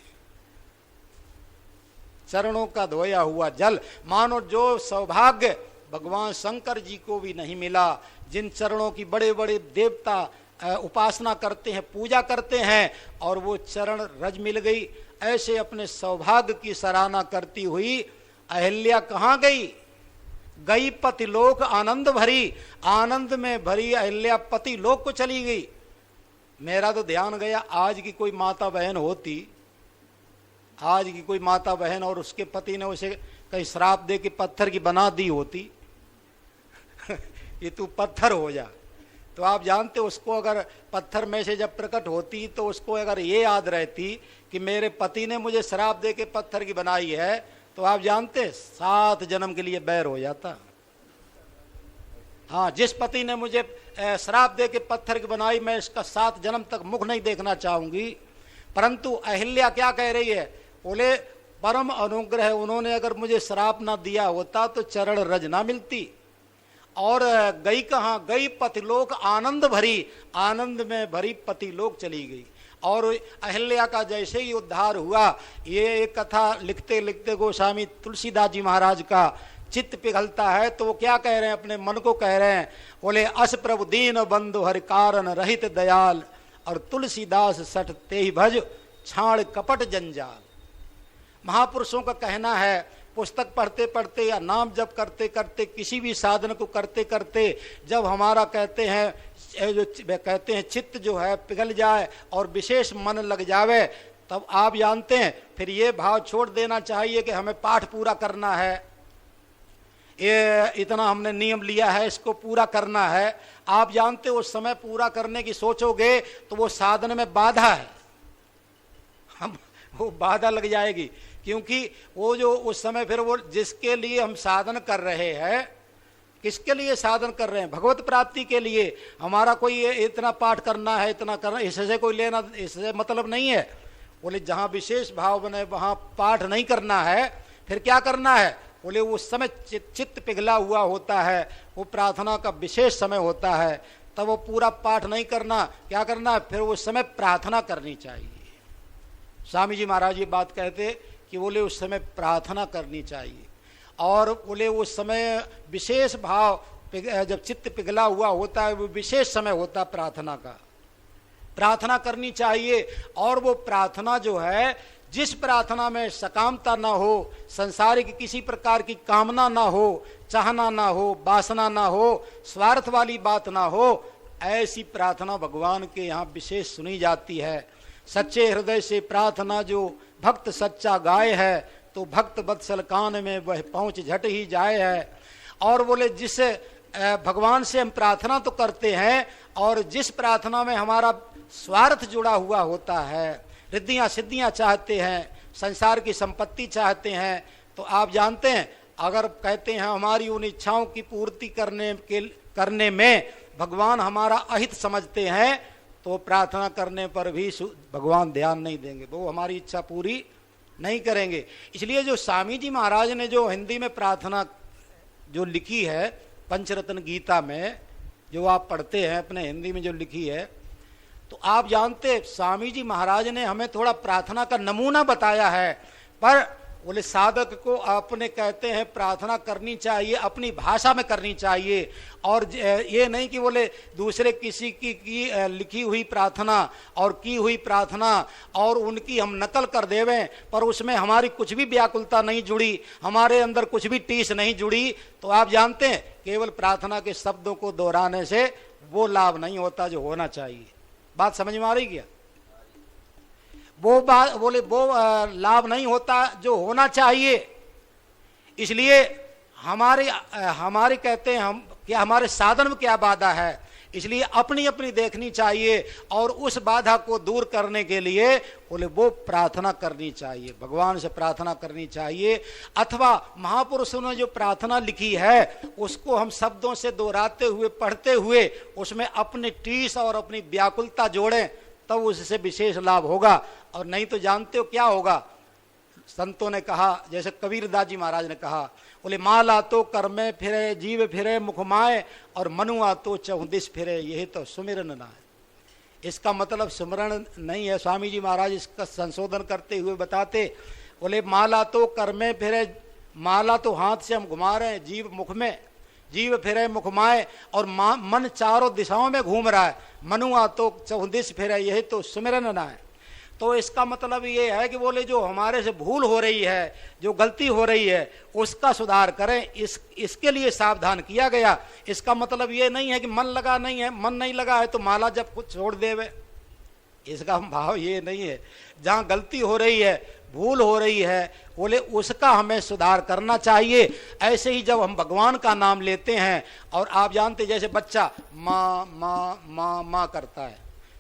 चरणों का धोया हुआ जल, मानो जो सौभाग्य भगवान शंकर जी को भी नहीं मिला, जिन चरणों की बड़े बड़े देवता उपासना करते हैं, पूजा करते हैं, और वो चरण रज मिल गई। ऐसे अपने सौभाग्य की सराहना करती हुई अहिल्या कहाँ गई, गई पतिलोक आनंद भरी। आनंद में भरी अहिल्या पतिलोक को चली गई। मेरा तो ध्यान गया, आज की कोई माता बहन होती, आज की कोई माता बहन और उसके पति ने उसे कहीं श्राप दे के पत्थर की बना दी होती ये तू पत्थर हो जा, तो आप जानते उसको अगर पत्थर में से जब प्रकट होती तो उसको अगर ये याद रहती कि मेरे पति ने मुझे श्राप दे के पत्थर की बनाई है, तो आप जानते 7 जन्म के लिए बैर हो जाता। हाँ, जिस पति ने मुझे श्राप दे के पत्थर की बनाई, मैं इसका 7 जन्म तक मुख नहीं देखना चाहूंगी। परंतु अहिल्या क्या कह रही है, बोले परम अनुग्रह, उन्होंने अगर मुझे श्राप ना दिया होता तो चरण रज ना मिलती। और गई कहाँ, गई पतिलोक आनंद भरी, आनंद में भरी पतिलोक चली गई। और अहिल्या का जैसे ही उद्धार हुआ, ये एक कथा लिखते लिखते गोस्वामी तुलसीदास जी महाराज का चित्त पिघलता है। तो वो क्या कह रहे हैं, अपने मन को कह रहे हैं, बोले अस प्रभु दीन बंधु हरि कारण रहित दयाल, और तुलसीदास सठ ते ही भज छाड़ कपट जंजाल। महापुरुषों का कहना है, पुस्तक पढ़ते पढ़ते या नाम जप करते करते, किसी भी साधन को करते करते, जब हमारा कहते हैं चित्त जो है पिघल जाए और विशेष मन लग जावे, तब आप जानते हैं फिर ये भाव छोड़ देना चाहिए कि हमें पाठ पूरा करना है, ये इतना हमने नियम लिया है, इसको पूरा करना है। आप जानते हो उस समय पूरा करने की सोचोगे तो वो साधन में बाधा है, हम वो बाधा लग जाएगी। क्योंकि वो जो उस समय फिर वो जिसके लिए हम साधन कर रहे हैं, किसके लिए साधन कर रहे हैं, भगवत प्राप्ति के लिए। हमारा कोई इतना पाठ करना है, इतना करना, इससे कोई लेना, इससे मतलब नहीं है। बोले जहाँ विशेष भाव बने वहाँ पाठ नहीं करना है, फिर क्या करना है, बोले उस समय चित्त पिघला हुआ होता है, वो प्रार्थना का विशेष समय होता है, तब वो पूरा पाठ नहीं करना, क्या करना है, फिर उस समय प्रार्थना करनी चाहिए। स्वामी जी महाराज ये बात कहते कि बोले उस समय प्रार्थना करनी चाहिए। और बोले उस समय विशेष भाव, जब चित्त पिघला हुआ होता है, वो विशेष समय होता प्रार्थना का, प्रार्थना करनी चाहिए। और वो प्रार्थना जो है, जिस प्रार्थना में सकामता ना हो, संसारिक किसी प्रकार की कामना ना हो, चाहना ना हो, वासना ना हो, स्वार्थ वाली बात ना हो, ऐसी प्रार्थना भगवान के यहाँ विशेष सुनी जाती है। सच्चे हृदय से प्रार्थना जो भक्त सच्चा गाय है, तो भक्त वत्सल कान में वह पहुंच झट ही जाए है। और बोले जिस भगवान से हम प्रार्थना तो करते हैं, और जिस प्रार्थना में हमारा स्वार्थ जुड़ा हुआ होता है, रिद्धियां सिद्धियां चाहते हैं, संसार की संपत्ति चाहते हैं, तो आप जानते हैं अगर कहते हैं हमारी उन इच्छाओं की पूर्ति करने में भगवान हमारा अहित समझते हैं, तो प्रार्थना करने पर भी भगवान ध्यान नहीं देंगे, वो हमारी इच्छा पूरी नहीं करेंगे। इसलिए जो स्वामी जी महाराज ने जो हिंदी में प्रार्थना जो लिखी है पंचरत्न गीता में, जो आप पढ़ते हैं अपने हिंदी में जो लिखी है, तो आप जानते स्वामी जी महाराज ने हमें थोड़ा प्रार्थना का नमूना बताया है। पर बोले साधक को अपने कहते हैं प्रार्थना करनी चाहिए, अपनी भाषा में करनी चाहिए, और ये नहीं कि बोले दूसरे किसी की लिखी हुई प्रार्थना और की हुई प्रार्थना और उनकी हम नकल कर देवें, पर उसमें हमारी कुछ भी व्याकुलता नहीं जुड़ी, हमारे अंदर कुछ भी टीस नहीं जुड़ी। तो आप जानते हैं केवल प्रार्थना के शब्दों को दोहराने से वो लाभ नहीं होता जो होना चाहिए। बात समझ में आ रही क्या? वो बात बोले वो लाभ नहीं होता जो होना चाहिए। इसलिए हमारे कहते हैं हम क्या हमारे साधन में क्या बाधा है, इसलिए अपनी अपनी देखनी चाहिए और उस बाधा को दूर करने के लिए बोले वो प्रार्थना करनी चाहिए, भगवान से प्रार्थना करनी चाहिए। अथवा महापुरुषों ने जो प्रार्थना लिखी है उसको हम शब्दों से दोहराते हुए पढ़ते हुए उसमें अपनी टीस और अपनी व्याकुलता जोड़ें, तब उससे विशेष लाभ होगा। और नहीं तो जानते हो क्या होगा, संतों ने कहा, जैसे कबीरदास जी महाराज ने कहा, बोले माला तो कर में फिरे जीव फिरे मुखमाए और मनुआ तो चौदिस फिरे, यही तो सुमिरन ना है। इसका मतलब सुमिरन नहीं है। स्वामी जी महाराज इसका संशोधन करते हुए बताते, बोले माला तो कर में फिरे, माला तो हाथ से हम घुमा रहे हैं, जीव मुख में, जीव फिरे मुखमाए और मन चारों दिशाओं में घूम रहा है, मनुआ तो चौदिस फिरे, यही तो सुमिरन ना है। तो इसका मतलब ये है कि बोले जो हमारे से भूल हो रही है, जो गलती हो रही है उसका सुधार करें, इसके लिए सावधान किया गया। इसका मतलब ये नहीं है कि मन लगा नहीं है, मन नहीं लगा है तो माला जब कुछ छोड़ देवे, इसका भाव ये नहीं है। जहाँ गलती हो रही है, भूल हो रही है, बोले उसका हमें सुधार करना चाहिए। ऐसे ही जब हम भगवान का नाम लेते हैं, और आप जानते जैसे बच्चा माँ माँ माँ माँ करता है,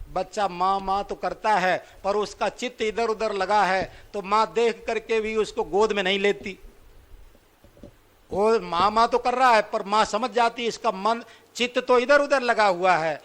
बच्चा माँ माँ तो करता है पर उसका चित्त इधर उधर लगा है, तो माँ देख करके भी उसको गोद में नहीं लेती। वो माँ माँ तो कर रहा है पर माँ समझ जाती है इसका मन चित्त तो इधर उधर लगा हुआ है,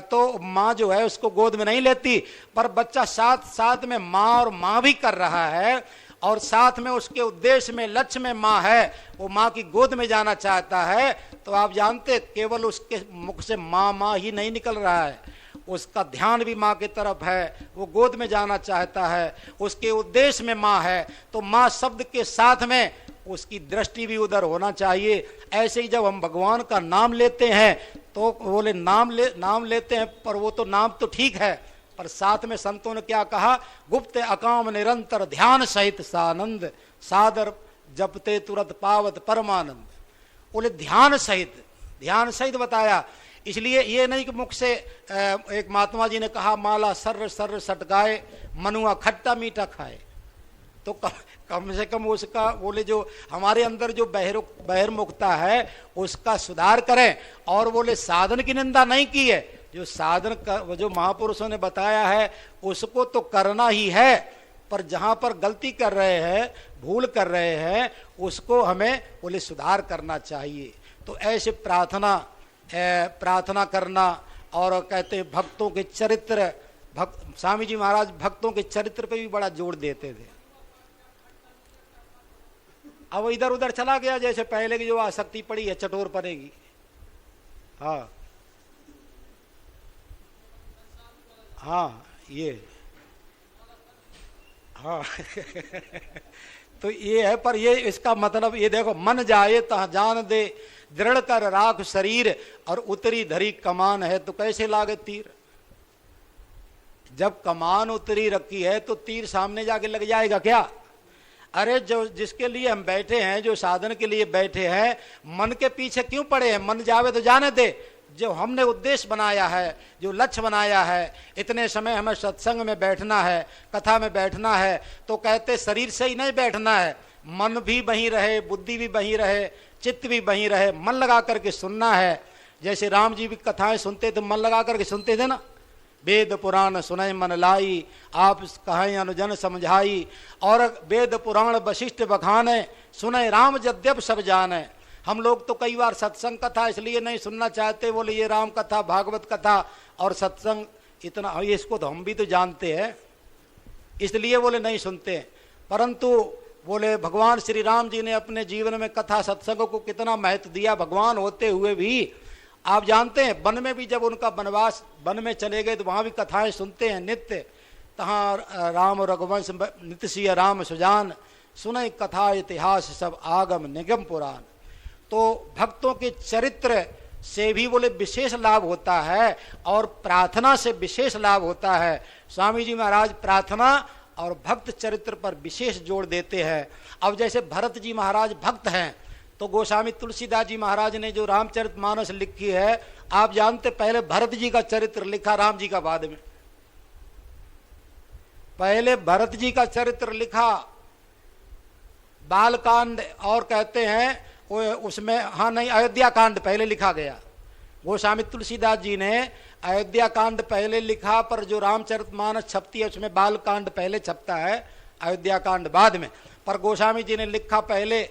तो माँ जो है उसको गोद में नहीं लेती। पर बच्चा साथ साथ में माँ और माँ भी कर रहा है, और साथ में उसके उद्देश्य में लक्ष्य में माँ है, वो माँ की गोद में जाना चाहता है। तो आप जानते केवल उसके मुख से माँ माँ ही नहीं निकल रहा है, उसका ध्यान भी माँ की तरफ है, वो गोद में जाना चाहता है, उसके उद्देश्य में माँ है, तो माँ शब्द के साथ में उसकी दृष्टि भी उधर होना चाहिए। ऐसे ही जब हम भगवान का नाम लेते हैं तो बोले नाम लेते हैं, पर वो तो नाम तो ठीक है, पर साथ में संतों ने क्या कहा, गुप्त अकाम निरंतर ध्यान सहित सानंद सादर जपते तुरंत पावत परमानंद। बोले ध्यान सहित बताया। इसलिए ये नहीं कि मुख से एक महात्मा जी ने कहा माला सर्र सर्र सटकाए मनुआ खट्टा मीठा खाए, तो कम से कम उसका बोले जो हमारे अंदर जो बहिर्मुखता है उसका सुधार करें। और बोले साधन की निंदा नहीं की है, जो साधन का जो महापुरुषों ने बताया है उसको तो करना ही है, पर जहाँ पर गलती कर रहे हैं, भूल कर रहे हैं, उसको हमें बोले सुधार करना चाहिए। तो ऐसे प्रार्थना करना, और कहते हैं भक्तों के चरित्र, स्वामी जी महाराज भक्तों के चरित्र पे भी बड़ा जोर देते थे। अब इधर उधर चला गया, जैसे पहले की जो आसक्ति पड़ी है चटोर पड़ेगी। हाँ हाँ ये हाँ तो ये है, पर ये इसका मतलब ये देखो, मन जाए तहाँ जान दे, दृढ़ कर राख शरीर और उतरी धरी कमान है तो कैसे लागे तीर। जब कमान उतरी रखी है तो तीर सामने जाके लग जाएगा क्या? अरे जो जिसके लिए हम बैठे हैं, जो साधन के लिए बैठे हैं, मन के पीछे क्यों पड़े हैं? मन जावे तो जाने दे। जो हमने उद्देश्य बनाया है, जो लक्ष्य बनाया है, इतने समय हमें सत्संग में बैठना है, कथा में बैठना है, तो कहते शरीर से ही नहीं बैठना है, मन भी वहीं रहे, बुद्धि भी वहीं रहे, चित्त भी वहीं रहे, मन लगा करके सुनना है। जैसे राम जी भी कथाएं सुनते थे, मन लगा करके सुनते थे ना। वेद पुराण सुनय मन लाई, आप कहें अनुजन समझाई, और वेद पुराण वशिष्ठ बखाने, सुनय राम यद्यप सब जाने। हम लोग तो कई बार सत्संग कथा इसलिए नहीं सुनना चाहते, बोले ये राम कथा, भागवत कथा और सत्संग इतना, इसको तो हम भी तो जानते हैं, इसलिए बोले नहीं सुनते। परंतु बोले भगवान श्री राम जी ने अपने जीवन में कथा सत्संग को कितना महत्व दिया। भगवान होते हुए भी आप जानते हैं, वन में भी जब उनका वनवास, वन में चले गए तो वहाँ भी कथाएं सुनते हैं नित्य। तहाँ राम रघुवंश नित्य सिय राम सुजान, सुनई कथा इतिहास सब आगम निगम पुराण। तो भक्तों के चरित्र से भी बोले विशेष लाभ होता है और प्रार्थना से विशेष लाभ होता है। स्वामी जी महाराज प्रार्थना और भक्त चरित्र पर विशेष जोर देते हैं। अब जैसे भरत जी महाराज भक्त हैं, तो गोस्वामी तुलसीदास जी महाराज ने जो रामचरितमानस लिखी है, आप जानते पहले भरत जी का चरित्र लिखा, राम जी का बाद में। पहले भरत जी का चरित्र लिखा, बालकांड, और कहते हैं वो उसमें, हाँ नहीं, अयोध्या कांड पहले लिखा गया। गोस्वामी तुलसीदास जी ने अयोध्या कांड पहले लिखा, पर जो रामचरितमानस छपती है उसमें बाल कांड पहले छपता है, अयोध्या कांड बाद में। पर गोस्वामी जी ने लिखा पहले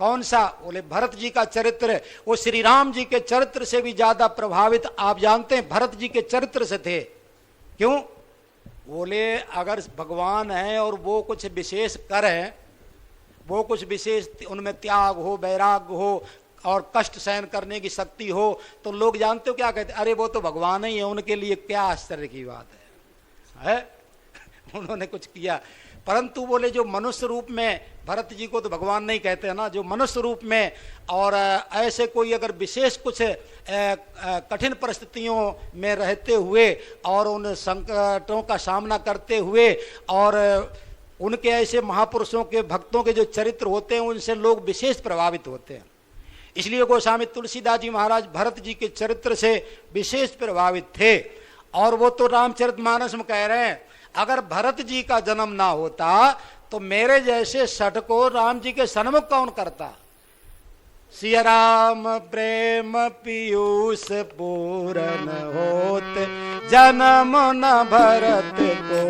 कौन सा? बोले भरत जी का चरित्र। वो श्री राम जी के चरित्र से भी ज्यादा प्रभावित आप जानते हैं भरत जी के चरित्र से थे। क्यों? बोले अगर भगवान है और वो कुछ विशेष करें, वो कुछ विशेष उनमें त्याग हो, वैराग्य हो और कष्ट सहन करने की शक्ति हो, तो लोग जानते हो क्या कहते? अरे वो तो भगवान ही है, उनके लिए क्या आश्चर्य की बात है? उन्होंने कुछ किया। परंतु बोले जो मनुष्य रूप में, भरत जी को तो भगवान नहीं कहते हैं ना, जो मनुष्य रूप में और ऐसे कोई अगर विशेष कुछ कठिन परिस्थितियों में रहते हुए और उन संकटों का सामना करते हुए, और उनके ऐसे महापुरुषों के भक्तों के जो चरित्र होते हैं उनसे लोग विशेष प्रभावित होते हैं। इसलिए गोस्वामी तुलसीदास जी महाराज भरत जी के चरित्र से विशेष प्रभावित थे। और वो तो रामचरितमानस में कह रहे हैं, अगर भरत जी का जन्म ना होता तो मेरे जैसे सठ को राम जी के सन्मुख कौन करता? सिया राम प्रेम पीयूष पूरन होत, जन्म न भरत को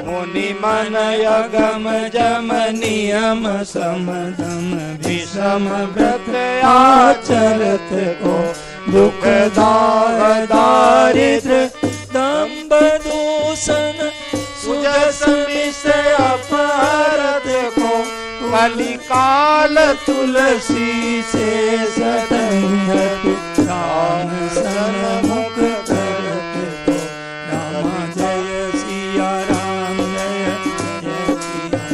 मुनि मन अगम जम नियम समदम विषम व्रत आचरत को, दुख दारिद्र दंभ दूषण सुजस विषय अपहरत को, कलिकाल तुलसी से सतंगत राम सन्मुख करत को। राम जय सिया राम, जय जय सिया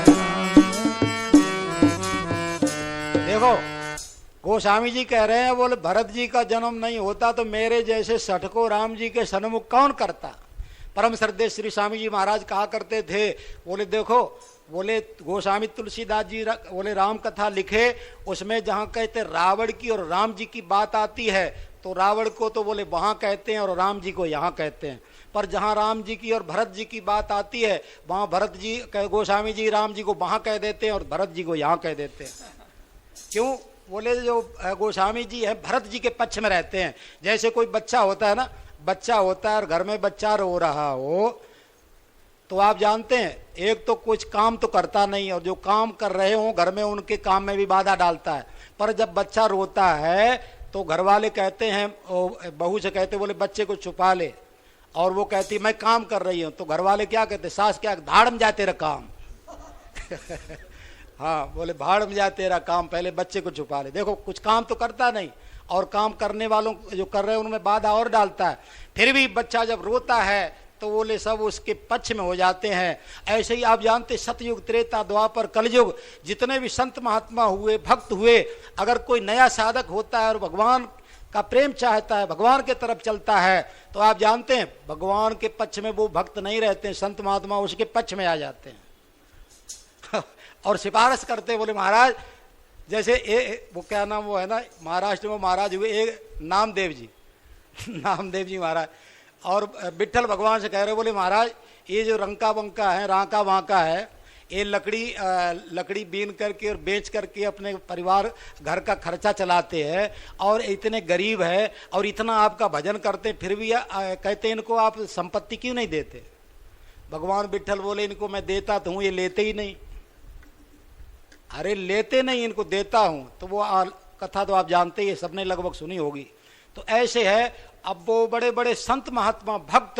राम। देखो गोस्वामी जी कह रहे हैं, बोले भरत जी का जन्म नहीं होता तो मेरे जैसे सठ को राम जी के सन्मुख कौन करता? परम श्रद्धेय श्री स्वामी जी महाराज कहा करते थे, बोले देखो, बोले गोस्वामी तुलसीदास जी बोले राम कथा लिखे, उसमें जहाँ कहते रावण की और राम जी की बात आती है तो रावण को तो बोले वहाँ कहते हैं और राम जी को यहाँ कहते हैं। पर जहाँ राम जी की और भरत जी की बात आती है वहाँ भरत जी गोस्वामी जी राम जी को वहाँ कह देते हैं और भरत जी को यहाँ कह देते हैं। क्यों? बोले जो गोस्वामी जी है भरत जी के पक्ष में रहते हैं। जैसे कोई बच्चा होता है ना, बच्चा होता है और घर में बच्चा रो रहा हो तो आप जानते हैं एक तो कुछ काम तो करता नहीं, और जो काम कर रहे हो घर में उनके काम में भी बाधा डालता है। पर जब बच्चा रोता है तो घर वाले कहते हैं, बहू से कहते बोले बच्चे को छुपा ले, और वो कहती मैं काम कर रही हूँ। तो घर वाले क्या कहते, सास क्या, धाड़ में जा तेरा काम हाँ, बोले भाड़ में जा तेरा काम, पहले बच्चे को छुपा ले। देखो कुछ काम तो करता नहीं और काम करने वालों जो कर रहे हैं उनमें बाधा और डालता है। फिर भी बच्चा जब रोता है तो बोले सब उसके पक्ष में हो जाते हैं। ऐसे ही आप जानते सतयुग, त्रेता, द्वापर, कलयुग जितने भी संत महात्मा हुए, भक्त हुए, अगर कोई नया साधक होता है और भगवान का प्रेम चाहता है, भगवान के तरफ चलता है, तो आप जानते हैं भगवान के पक्ष में वो भक्त नहीं रहते हैं, संत महात्मा उसके पक्ष में आ जाते हैं और सिफारिश करते, बोले महाराज जैसे वो क्या नाम वो है ना, महाराष्ट्र में महाराज हुए एक नामदेव जी नामदेव जी महाराज, और विट्ठल भगवान से कह रहे, बोले महाराज ये जो रंका बंका है, रांका वांका है, ये लकड़ी बीन करके और बेच करके अपने परिवार घर का खर्चा चलाते हैं और इतने गरीब है और इतना आपका भजन करते हैं, फिर भी कहते हैं इनको आप संपत्ति क्यों नहीं देते? भगवान विट्ठल बोले इनको मैं देता तो हूँ, ये लेते ही नहीं। अरे लेते नहीं, इनको देता हूँ। तो वो कथा तो आप जानते ही, सबने लगभग सुनी होगी। तो ऐसे है, अब वो बड़े बड़े संत महात्मा भक्त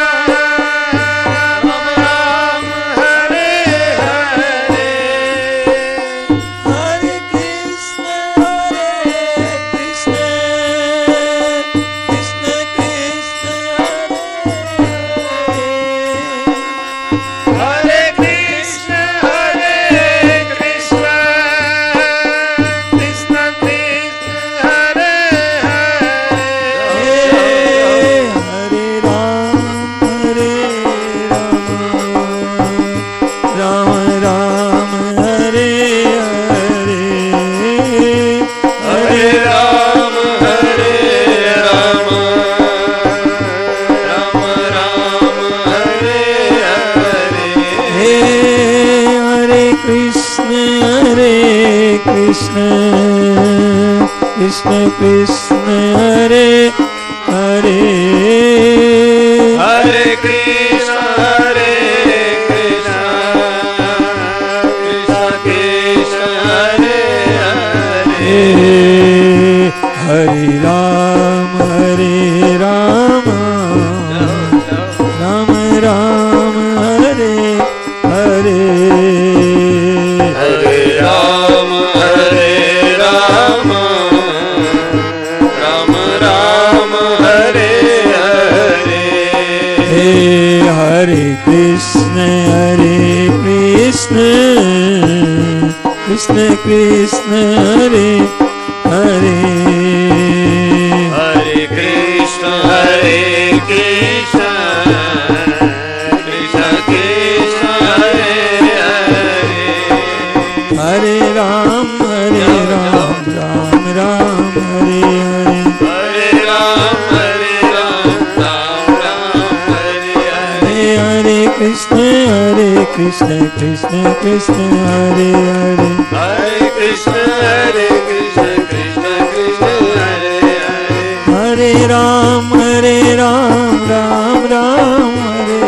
कृष्ण कृष्ण हरे हरे हरे कृष्ण कृष्ण कृष्ण हरे हरे हरे राम राम राम हरे हरे हरे राम राम राम हरे हरे हरे कृष्ण कृष्ण कृष्ण हरे हरे हरे कृष्ण कृष्ण कृष्ण हरे हरे हरे राम राम राम हरे हरे हरे राम राम हरे हरे हरे कृष्ण कृष्ण कृष्ण हरे हरे हरे कृष्ण कृष्ण कृष्ण हरे हरे हरे राम राम राम हरे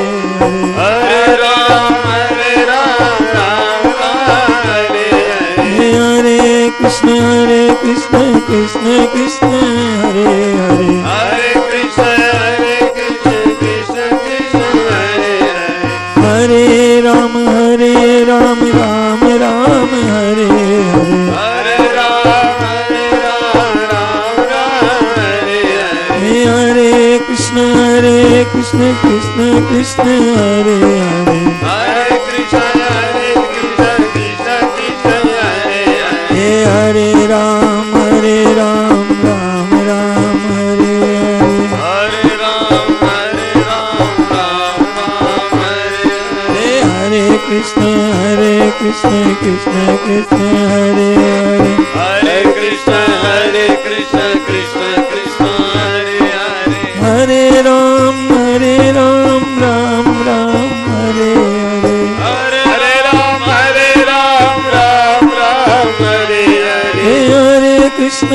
हरे हरे राम राम हरे हरे हरे कृष्ण कृष्ण कृष्ण हरे हरे हरे कृष्ण कृष्ण कृष्ण हरे हरे हरे राम राम राम हरे हरे हरे राम राम हरे हरे हरे कृष्ण कृष्ण कृष्ण हरे हरे हरे कृष्ण कृष्ण कृष्ण हरे हरे हरे राम राम राम हरे हरे हरे राम राम हरे हरे हरे कृष्ण कृष्ण कृष्ण हरे हरे हरे कृष्ण कृष्ण कृष्ण हरे हरे हरे राम राम हरे हरे हरे राम राम हरे हरे हरे कृष्ण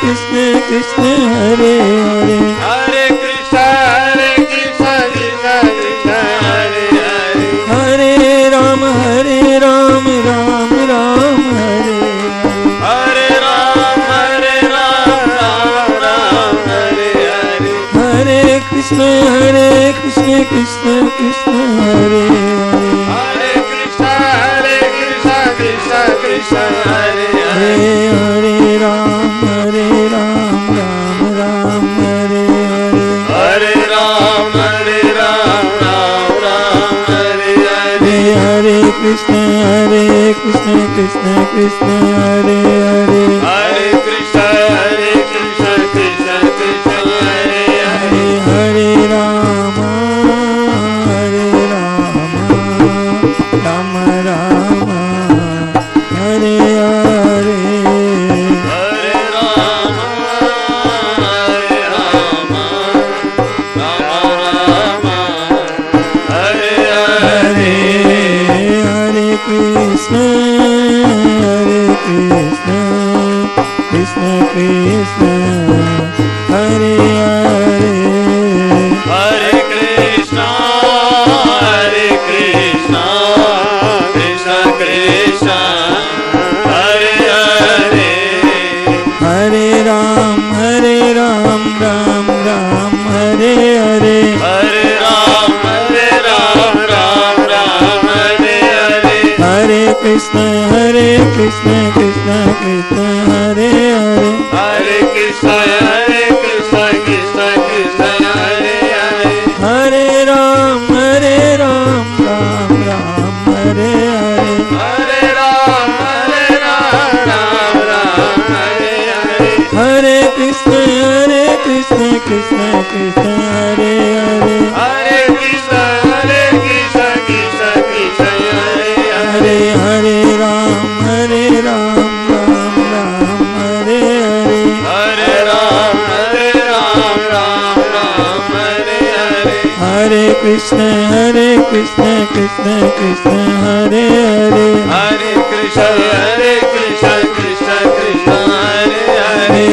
कृष्ण कृष्ण हरे हरे हरे कृष्ण कृष्ण कृष्ण हरे हरे हरे राम राम हरे हरे राम राम हरे हरे हरे कृष्ण कृष्ण कृष्ण हरे हरे हरे कृष्ण कृष्ण कृष्ण हरे हरे हरे राम राम हरे हरे हरे राम राम हरे हरे हरे कृष्ण कृष्ण कृष्ण हरे हरे हरे कृष्ण कृष्ण कृष्ण हरे हरे हरे राम राम राम हरे हरे हरे राम राम हरे हरे हरे कृष्ण कृष्ण कृष्ण हरे हरे हरे कृष्ण कृष्ण कृष्ण हरे हरे हरे राम राम राम हरे हरे हरे राम राम हरे हरे हरे कृष्ण कृष्ण कृष्ण हरे हरे हरे कृष्ण कृष्ण कृष्ण हरे हरे हरे राम राम हरे हरे हरे राम राम हरे हरे हरे कृष्ण कृष्ण कृष्ण हरे हरे हरे कृष्ण कृष्ण कृष्ण हरे हरे हरे राम राम हरे हरे हरे राम राम हरे हरे हरे कृष्ण कृष्ण कृष्ण हरे हरे हरे कृष्ण कृष्ण कृष्ण हरे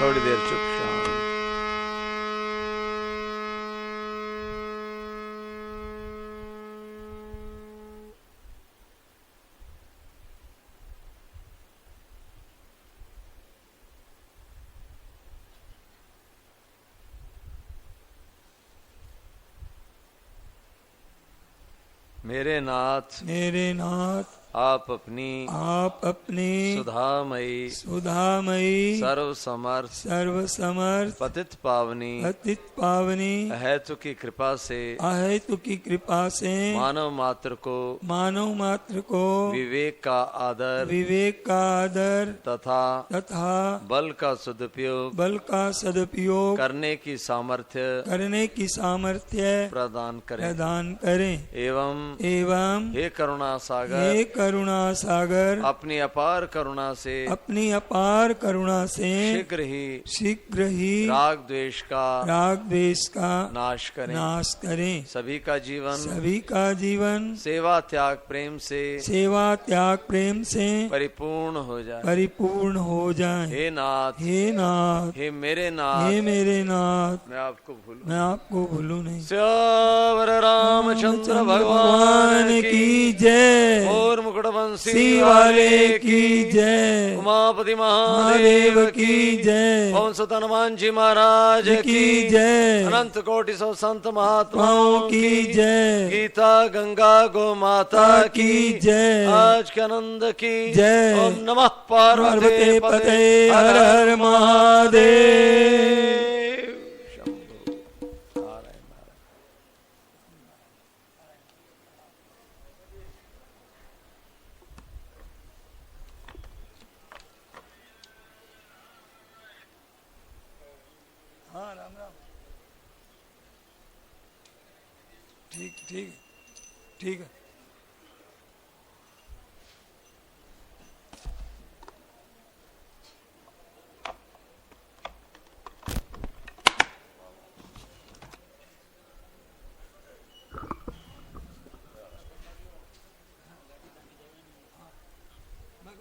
थोड़ी देर चुप शांत। मेरे नाथ आप अपनी सुधामयी सर्व समर्थ पतित पावनी अहेतु की कृपा से मानव मात्र को विवेक का आदर तथा बल का सदुपयोग करने की सामर्थ्य प्रदान करें एवं हे करुणा सागर अपनी अपार करुणा से शीघ्र ही राग द्वेष का नाश करें। सभी का जीवन सेवा त्याग प्रेम से परिपूर्ण हो जाए। हे नाथ हे मेरे नाथ मैं आपको भूलूं नहीं। श्यावर रामचंद्र भगवान की जय। और मुकुट बंसी वाले की जय। उमापति महादेव की जय। पवन सुत हनुमान जी महाराज की जय। अनंत कोटि सौ संत महात्माओं की जय। गीता गंगा गो माता की जय। आज के आनंद की जय। ओम नमः पार्वती पते हर हर महादेव। ठीक है। मैं